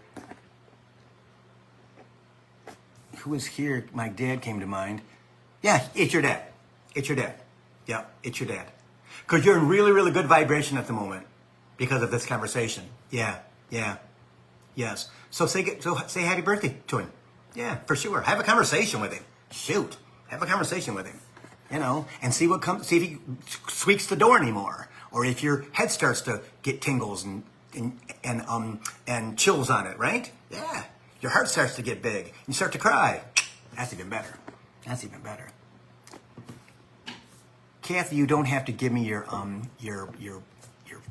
Who is here? My dad came to mind. Yeah, it's your dad. It's your dad. Yeah, it's your dad. Because you're in really, really good vibration at the moment because of this conversation. Yeah, yes. So say happy birthday to him. Yeah, for sure. Have a conversation with him. Shoot, have a conversation with him. You know, and see what comes. See if he squeaks the door anymore, or if your head starts to get tingles and chills on it. Right? Yeah. Your heart starts to get big. You start to cry. That's even better. That's even better. Kathy, you don't have to give me your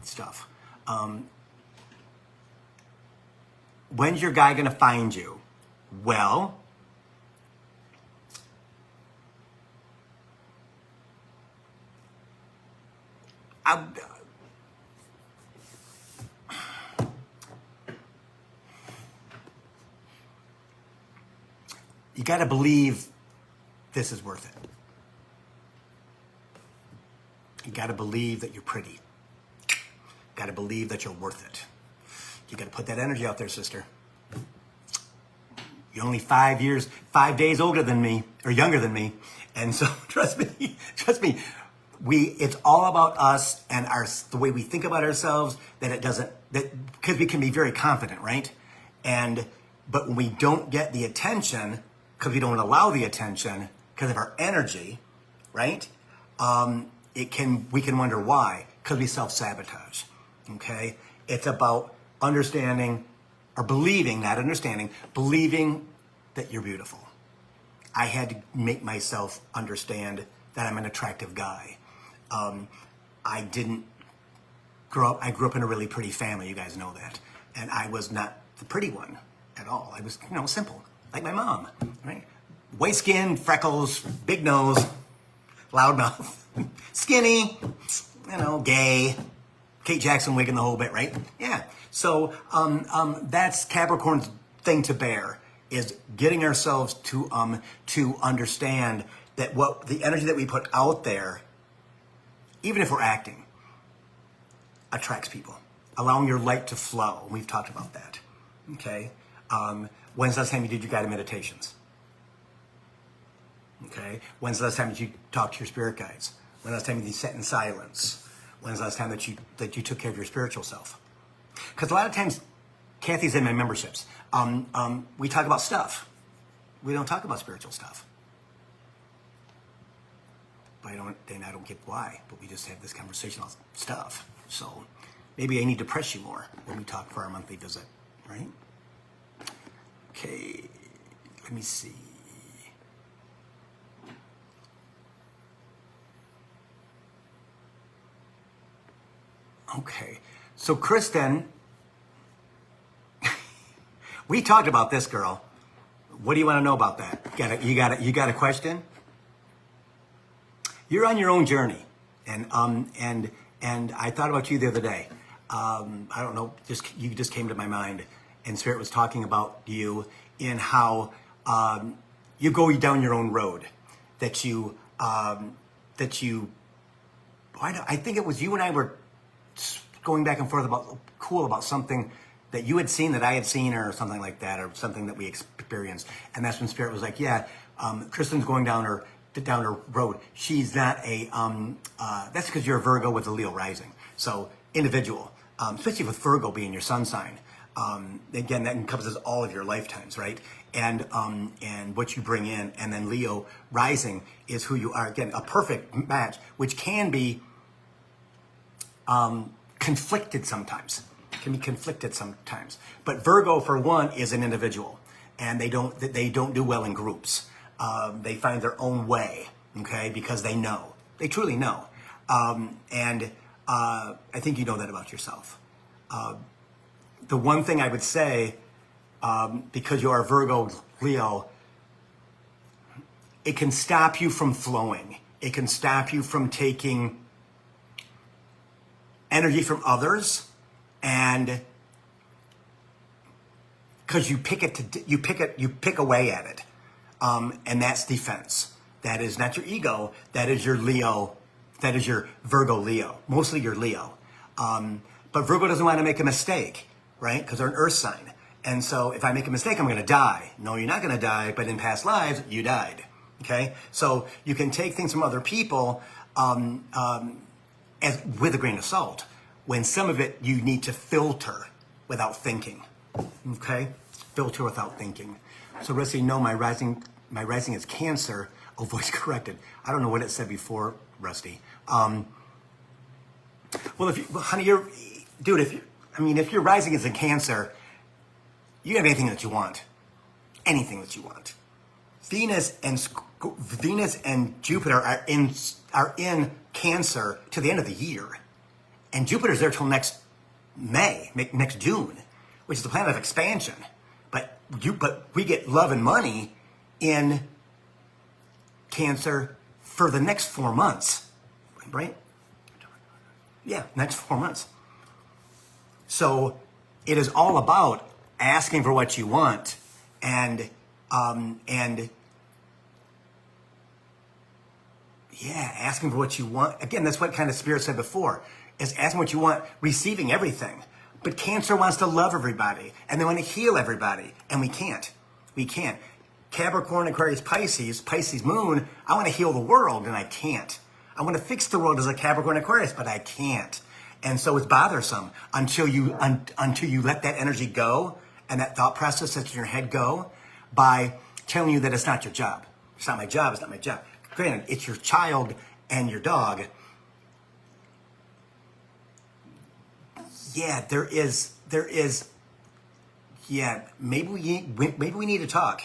stuff. When's your guy gonna find you? Well, you got to believe this is worth it. You got to believe that you're pretty. Got to believe that you're worth it. You got to put that energy out there, sister. You're only 5 days older than me, or younger than me, and so trust me. It's all about us and the way we think about ourselves. Because we can be very confident, right? But when we don't get the attention, because we don't allow the attention, because of our energy, right? We can wonder why, because we self-sabotage. Okay, it's about understanding or believing, not understanding, believing that you're beautiful. I had to make myself understand that I'm an attractive guy. I didn't grow up, I grew up in a really pretty family, you guys know that. And I was not the pretty one at all. I was, simple, like my mom, right? White skin, freckles, big nose, loud mouth, skinny, gay, Kate Jackson wig and the whole bit, right? Yeah. So that's Capricorn's thing to bear, is getting ourselves to understand that what the energy that we put out there, even if we're acting, attracts people. Allowing your light to flow. We've talked about that. Okay. When's the last time you did your guided meditations? Okay. When's the last time that you talked to your spirit guides? When's the last time you sat in silence? When's the last time that you took care of your spiritual self? Because a lot of times, Kathy's in my memberships. We talk about stuff. We don't talk about spiritual stuff. But I don't get why. But we just have this conversation about stuff. So maybe I need to press you more when we talk for our monthly visit, right? Okay, let me see. Okay, so Kristen, we talked about this, girl. What do you want to know about that? You got a question? You're on your own journey, and I thought about you the other day. I don't know, you just came to my mind, and Spirit was talking about you in how you go down your own road. I think it was you and I were going back and forth about something that you had seen that I had seen, or something like that, or something that we experienced. And that's when Spirit was like, yeah, Kristen's going down her road. She's not that's because you're a Virgo with a Leo rising. So individual, especially with Virgo being your sun sign. Again, that encompasses all of your lifetimes, right? And what you bring in, and then Leo rising is who you are. Again, a perfect match, which can be conflicted sometimes. Can be conflicted sometimes. But Virgo, for one, is an individual, and they don't do well in groups. They find their own way, okay, because they truly know. And I think you know that about yourself. The one thing I would say, because you are Virgo, Leo, it can stop you from flowing. It can stop you from taking energy from others, and because you pick away at it, and that's defense. That is not your ego. That is your Leo. That is your Virgo Leo. Mostly your Leo, but Virgo doesn't want to make a mistake, right? Because they're an Earth sign, and so if I make a mistake, I'm going to die. No, you're not going to die. But in past lives, you died. Okay, so you can take things from other people with a grain of salt, when some of it you need to filter without thinking. Okay, filter without thinking. So Rusty, no, my rising is Cancer. Oh, voice corrected. I don't know what it said before, Rusty. Well, honey, if your rising is in Cancer, you have anything that you want. Anything that you want. Venus and Jupiter are in Cancer to the end of the year, and Jupiter's there till next June, which is the planet of expansion. But we get love and money in Cancer for the next 4 months, right? Yeah, next 4 months. So it is all about asking for what you want and asking for what you want. Again, that's what kind of Spirit said before, is asking what you want, receiving everything. But Cancer wants to love everybody, and they want to heal everybody, and we can't. We can't. Capricorn, Aquarius, Pisces moon, I want to heal the world, and I can't. I want to fix the world as a Capricorn, Aquarius, but I can't. And so it's bothersome until you let that energy go and that thought process that's in your head go by telling you that it's not your job. It's not my job. It's not my job. Granted, it's your child and your dog. Yeah, there is. Yeah, maybe we need to talk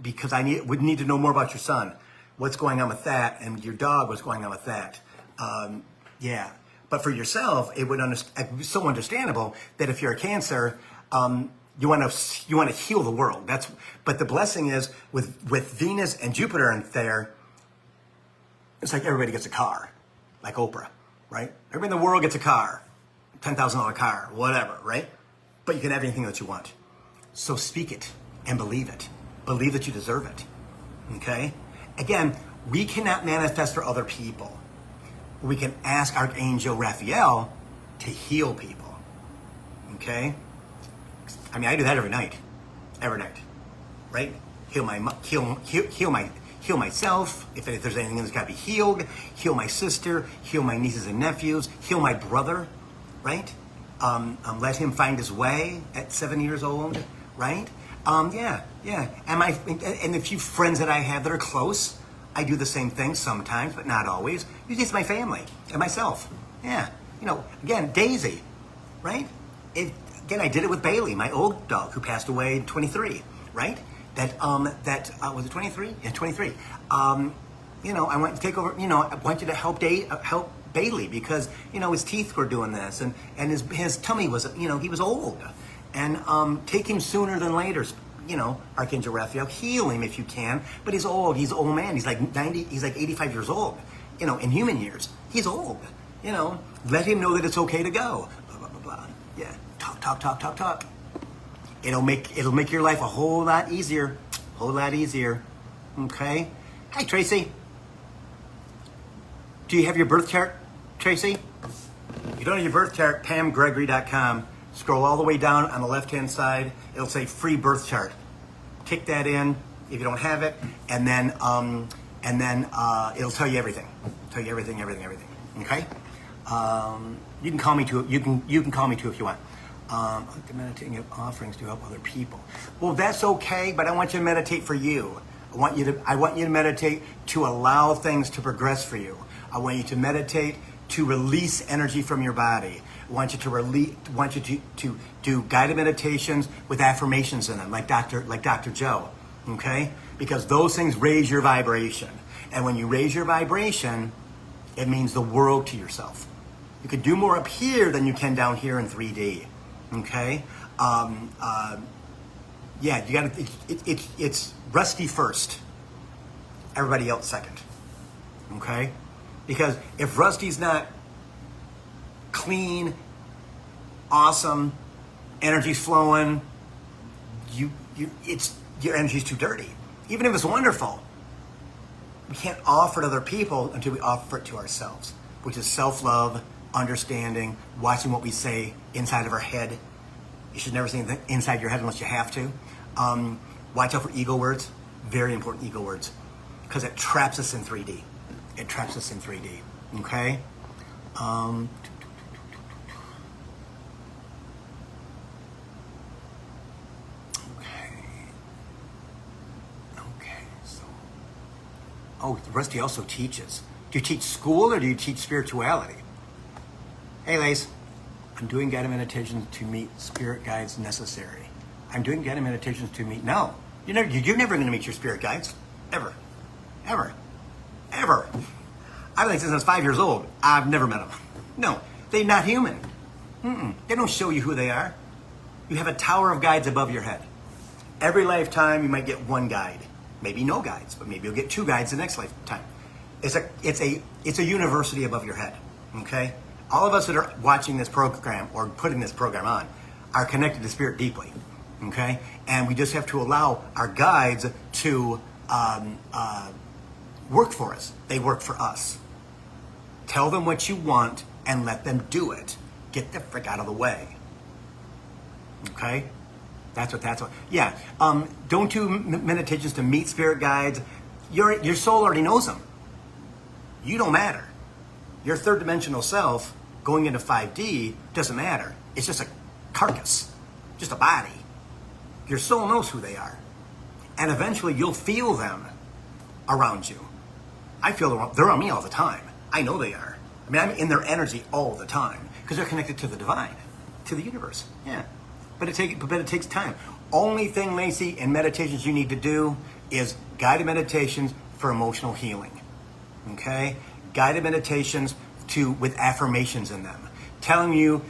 because would need to know more about your son, what's going on with that, and your dog, what's going on with that. Yeah, but for yourself, it would be so understandable that if you're a Cancer, you want to heal the world. But the blessing is with Venus and Jupiter in there, it's like everybody gets a car, like Oprah, right? Everybody in the world gets a car, $10,000 car, whatever, right? But you can have anything that you want. So speak it and believe it. Believe that you deserve it. Okay? Again, we cannot manifest for other people. We can ask Archangel Raphael to heal people. Okay? I mean, I do that every night, right? Heal myself. If there's anything that's got to be healed, heal my sister, heal my nieces and nephews, heal my brother, right? Let him find his way at 7 years old, right? Yeah. And the few friends that I have that are close, I do the same thing sometimes, but not always. Usually it's my family and myself. Yeah. Again, Daisy, right? Again, I did it with Bailey, my old dog who passed away in 23, right? Was it 23? Yeah, 23. I want to take over, I want you to help Bailey because, his teeth were doing this and his tummy was, he was old. And take him sooner than later, Archangel Raphael, heal him if you can, but he's old man. He's like 90, he's like 85 years old, in human years. He's old, let him know that it's okay to go, blah, blah, blah, blah. Yeah, talk. It'll make your life a whole lot easier, okay? Hi, Tracy. Do you have your birth chart, Tracy? If you don't have your birth chart, PamGregory.com. Scroll all the way down on the left-hand side. It'll say free birth chart. Tick that in if you don't have it, and then it'll tell you everything. Everything. Okay? You can call me too. You can call me too if you want. Meditating offerings to help other people. Well, that's okay, but I want you to meditate for you. I want you to meditate to allow things to progress for you. I want you to meditate to release energy from your body. I want you to do guided meditations with affirmations in them, like Dr. Joe, okay? Because those things raise your vibration. And when you raise your vibration, it means the world to yourself. You can do more up here than you can down here in 3D, okay? You gotta, it's Rusty first, everybody else second, okay? Because if Rusty's not clean, awesome, energy's flowing, your energy's too dirty. Even if it's wonderful, we can't offer it to other people until we offer it to ourselves, which is self-love, understanding, watching what we say inside of our head. You should never say anything inside your head unless you have to. Watch out for ego words, very important ego words, because it traps us in 3D. Okay? Rusty also teaches. Do you teach school or do you teach spirituality? Hey, Lace. I'm doing guided meditations to meet spirit guides necessary. I'm doing guided meditations to meet... No. You're never going to meet your spirit guides. Ever. Ever. Ever. I've been like since I was 5 years old. I've never met them. No, they're not human. They don't show you who they are. You have a tower of guides above your head. Every lifetime you might get one guide. Maybe no guides, but maybe you'll get 2 guides the next lifetime. It's a university above your head. Okay? All of us that are watching this program or putting this program on are connected to spirit deeply. Okay? And we just have to allow our guides to work for us. They work for us. Tell them what you want and let them do it. Get the frick out of the way. Okay? That's what. Yeah. Don't do meditations to meet spirit guides. Your soul already knows them. You don't matter. Your third dimensional self going into 5D doesn't matter. It's just a carcass, just a body. Your soul knows who they are. And eventually you'll feel them around you. I feel they're on me all the time. I know they are. I mean, I'm in their energy all the time because they're connected to the divine, to the universe. Yeah. But it takes time. Only thing, Lacey, in meditations you need to do is guided meditations for emotional healing. Okay? Guided meditations with affirmations in them. Telling you,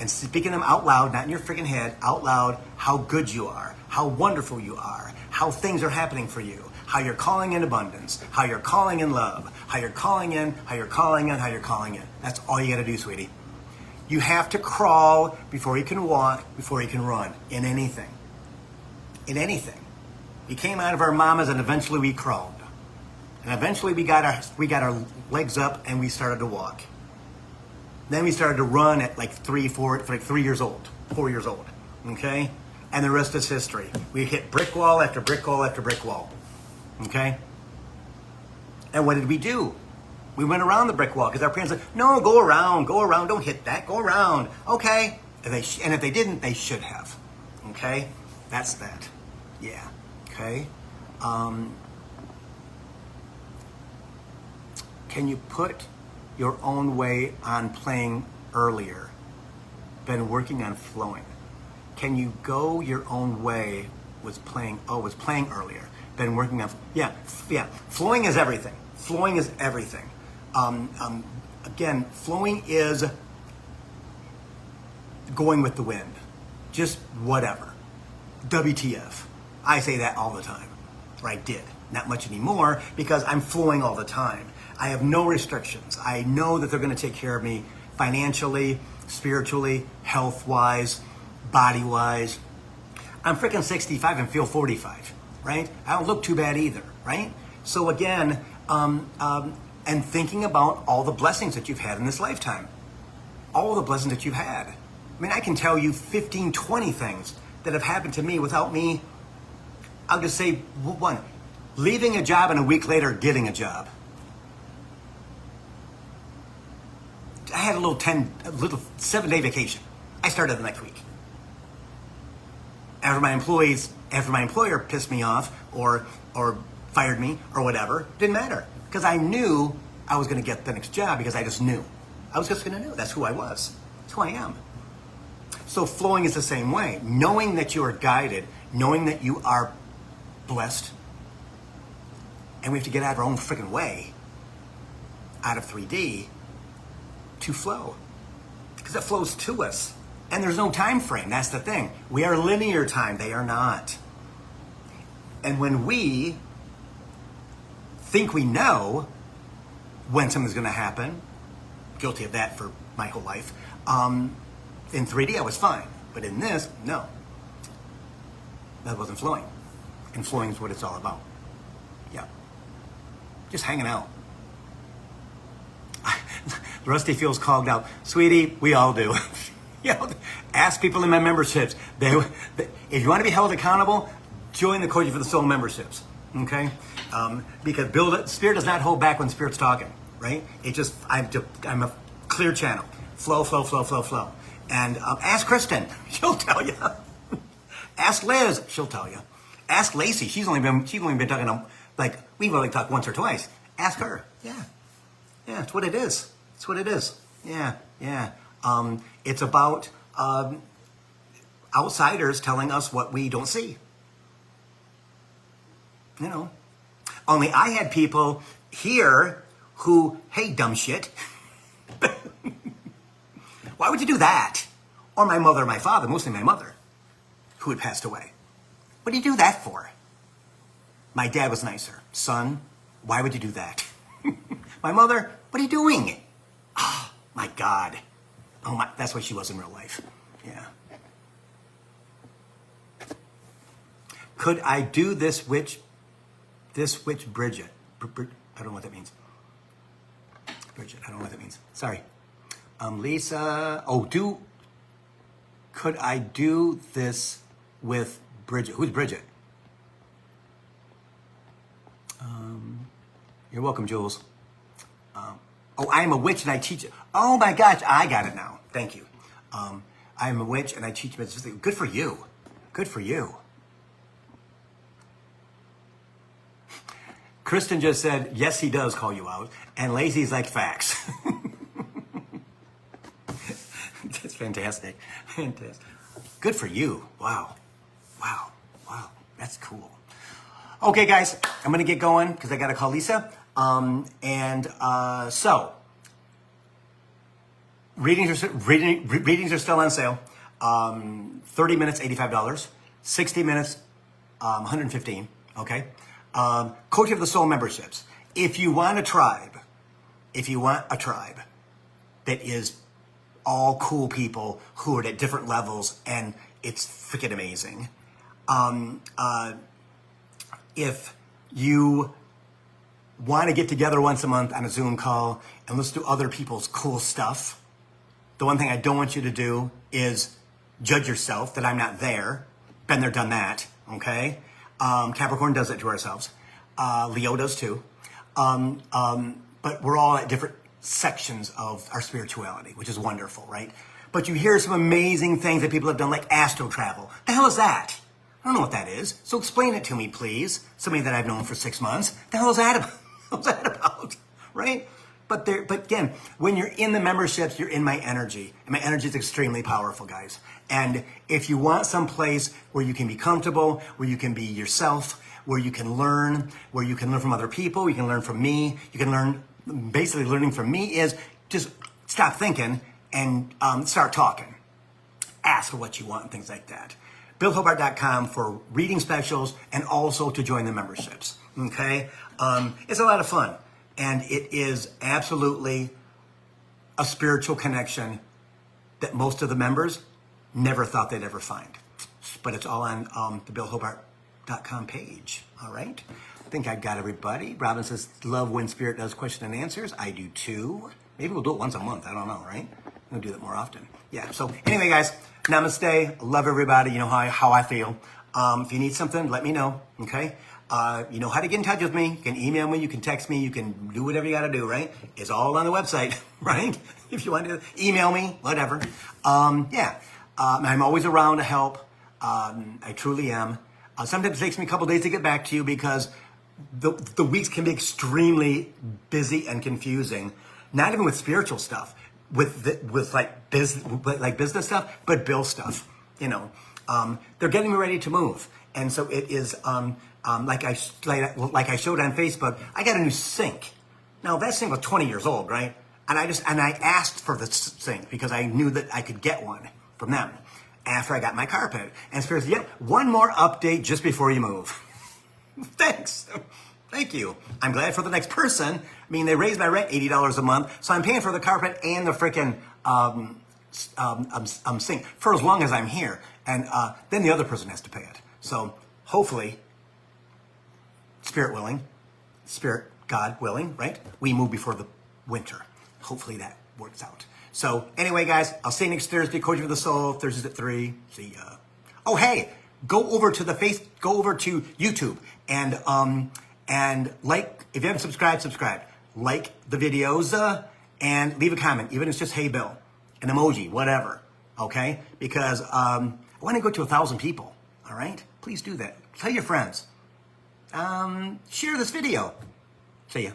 and speaking them out loud, not in your freaking head, out loud, how good you are, how wonderful you are, how things are happening for you, how you're calling in abundance, how you're calling in love, how you're calling in, how you're calling in, how you're calling in. That's all you got to do, sweetie. You have to crawl before you can walk, before you can run, in anything. In anything. We came out of our mamas and eventually we crawled. And eventually we got our legs up and we started to walk. Then we started to run at like 3 years old, 4 years old. Okay? And the rest is history. We hit brick wall after brick wall after brick wall. Okay? And what did we do? We went around the brick wall because our parents said, no, go around, don't hit that, go around. Okay? And if they didn't, they should have. Okay? That's that. Yeah. Okay? Can you put your own way on playing earlier? Been working on flowing. Can you go your own way was playing earlier. Been working on, yeah. Flowing is everything. Flowing is everything. Again, flowing is going with the wind. Just whatever. WTF. I say that all the time. Or I did. Not much anymore because I'm flowing all the time. I have no restrictions. I know that they're going to take care of me financially, spiritually, health-wise, body-wise. I'm freaking 65 and feel 45, right? I don't look too bad either, right? So again, and thinking about all the blessings that you've had in this lifetime. All the blessings that you've had. I mean, I can tell you 15, 20 things that have happened to me without me. I'll just say one, leaving a job and a week later getting a job. I had a little 7-day vacation. I started the next week. After my employer pissed me off or fired me or whatever, didn't matter. Because I knew I was going to get the next job because I just knew. I was just going to know. That's who I was. That's who I am. So flowing is the same way. Knowing that you are guided, knowing that you are blessed, and we have to get out of our own freaking way, out of 3D, to flow. Because it flows to us. And there's no time frame. That's the thing. We are linear time. They are not. And when we think we know when something's going to happen, guilty of that for my whole life, in 3D I was fine. But in this, no. That wasn't flowing. And flowing is what it's all about. Yeah. Just hanging out. Rusty feels called out. Sweetie, we all do. Ask people in my memberships. If you want to be held accountable, join the Coaching for the Soul memberships. Okay? Because Spirit does not hold back when Spirit's talking, right? I'm a clear channel. Flow. And ask Kristen. She'll tell you. Ask Liz. She'll tell you. Ask Lacey. She's only been talking we've only talked once or twice. Ask her. Yeah, it's what it is. It's what it is. Yeah. It's about outsiders telling us what we don't see. you know. Only I had people here who, hey, dumb shit. Why would you do that? Or my mother or my father, mostly my mother, who had passed away. What do you do that for? My dad was nicer. Son, why would you do that? My mother, what are you doing? Oh, my God. Oh my, that's what she was in real life. Yeah. Could I do this witch Bridget? I don't know what that means. Bridget, I don't know what that means. Sorry. Lisa, could I do this with Bridget? Who's Bridget? You're welcome, Jules. I am a witch and I teach it. Oh my gosh, I got it now. Thank you. I am a witch and I teach metaphysics. Good for you. Good for you. Kristen just said, yes, he does call you out. And Lacey's like, facts. That's fantastic. Fantastic. Good for you. Wow. Wow. Wow. That's cool. Okay, guys, I'm going to get going because I got to call Lisa. So, readings are still on sale. 30 minutes, $85. 60 minutes, $115. Okay. Coaching of the Soul memberships. If you want a tribe that is all cool people who are at different levels and it's freaking amazing. If you want to get together once a month on a Zoom call and let's do other people's cool stuff, the one thing I don't want you to do is judge yourself that I'm not there. Been there, done that, okay? Capricorn does it to ourselves. Leo does too. But we're all at different sections of our spirituality, which is wonderful, right? But you hear some amazing things that people have done, like astral travel. The hell is that? I don't know what that is. So explain it to me, please. Somebody that I've known for 6 months. The hell is that about? What's that about? Right? But again, when you're in the memberships, you're in my energy. And my energy is extremely powerful, guys. And if you want some place where you can be comfortable, where you can be yourself, where you can learn from other people, you can learn from me, you can learn, basically learning from me is just stop thinking and start talking. Ask for what you want and things like that. billhobart.com for reading specials and also to join the memberships. Okay? It's a lot of fun. And it is absolutely a spiritual connection that most of the members never thought they'd ever find. But it's all on the billhobart.com page. All right? I think I got everybody. Robin says, love when Spirit does question and answers. I do too. Maybe we'll do it once a month. I don't know, right? We'll do that more often. Yeah. So anyway, guys, namaste. Love everybody. You know how I feel. If you need something, let me know. Okay? You know how to get in touch with me. You can email me. You can text me. You can do whatever you got to do, right? It's all on the website, right? If you want to email me, whatever. I'm always around to help. I truly am. Sometimes it takes me a couple days to get back to you because the weeks can be extremely busy and confusing. Not even with spiritual stuff, with business stuff, but bill stuff. You know, they're getting me ready to move, and so it is. Like I showed on Facebook, I got a new sink. Now that sink was 20 years old, right? And I asked for the sink because I knew that I could get one from them after I got my carpet. And Spirit said, yep, one more update just before you move. Thanks. Thank you. I'm glad for the next person. I mean, they raised my rent $80 a month, so I'm paying for the carpet and the freaking sink for as long as I'm here. And then the other person has to pay it. So hopefully, Spirit, God willing, right? We move before the winter. Hopefully that works out. So anyway, guys, I'll see you next Thursday. Coaching for the Soul, Thursdays at 3. See ya. Oh, hey, go over to YouTube and like, if you haven't subscribed. Like the videos and leave a comment, even if it's just, hey, Bill, an emoji, whatever, okay? Because I want to go to 1,000 people, all right? Please do that. Tell your friends. Share this video. See ya.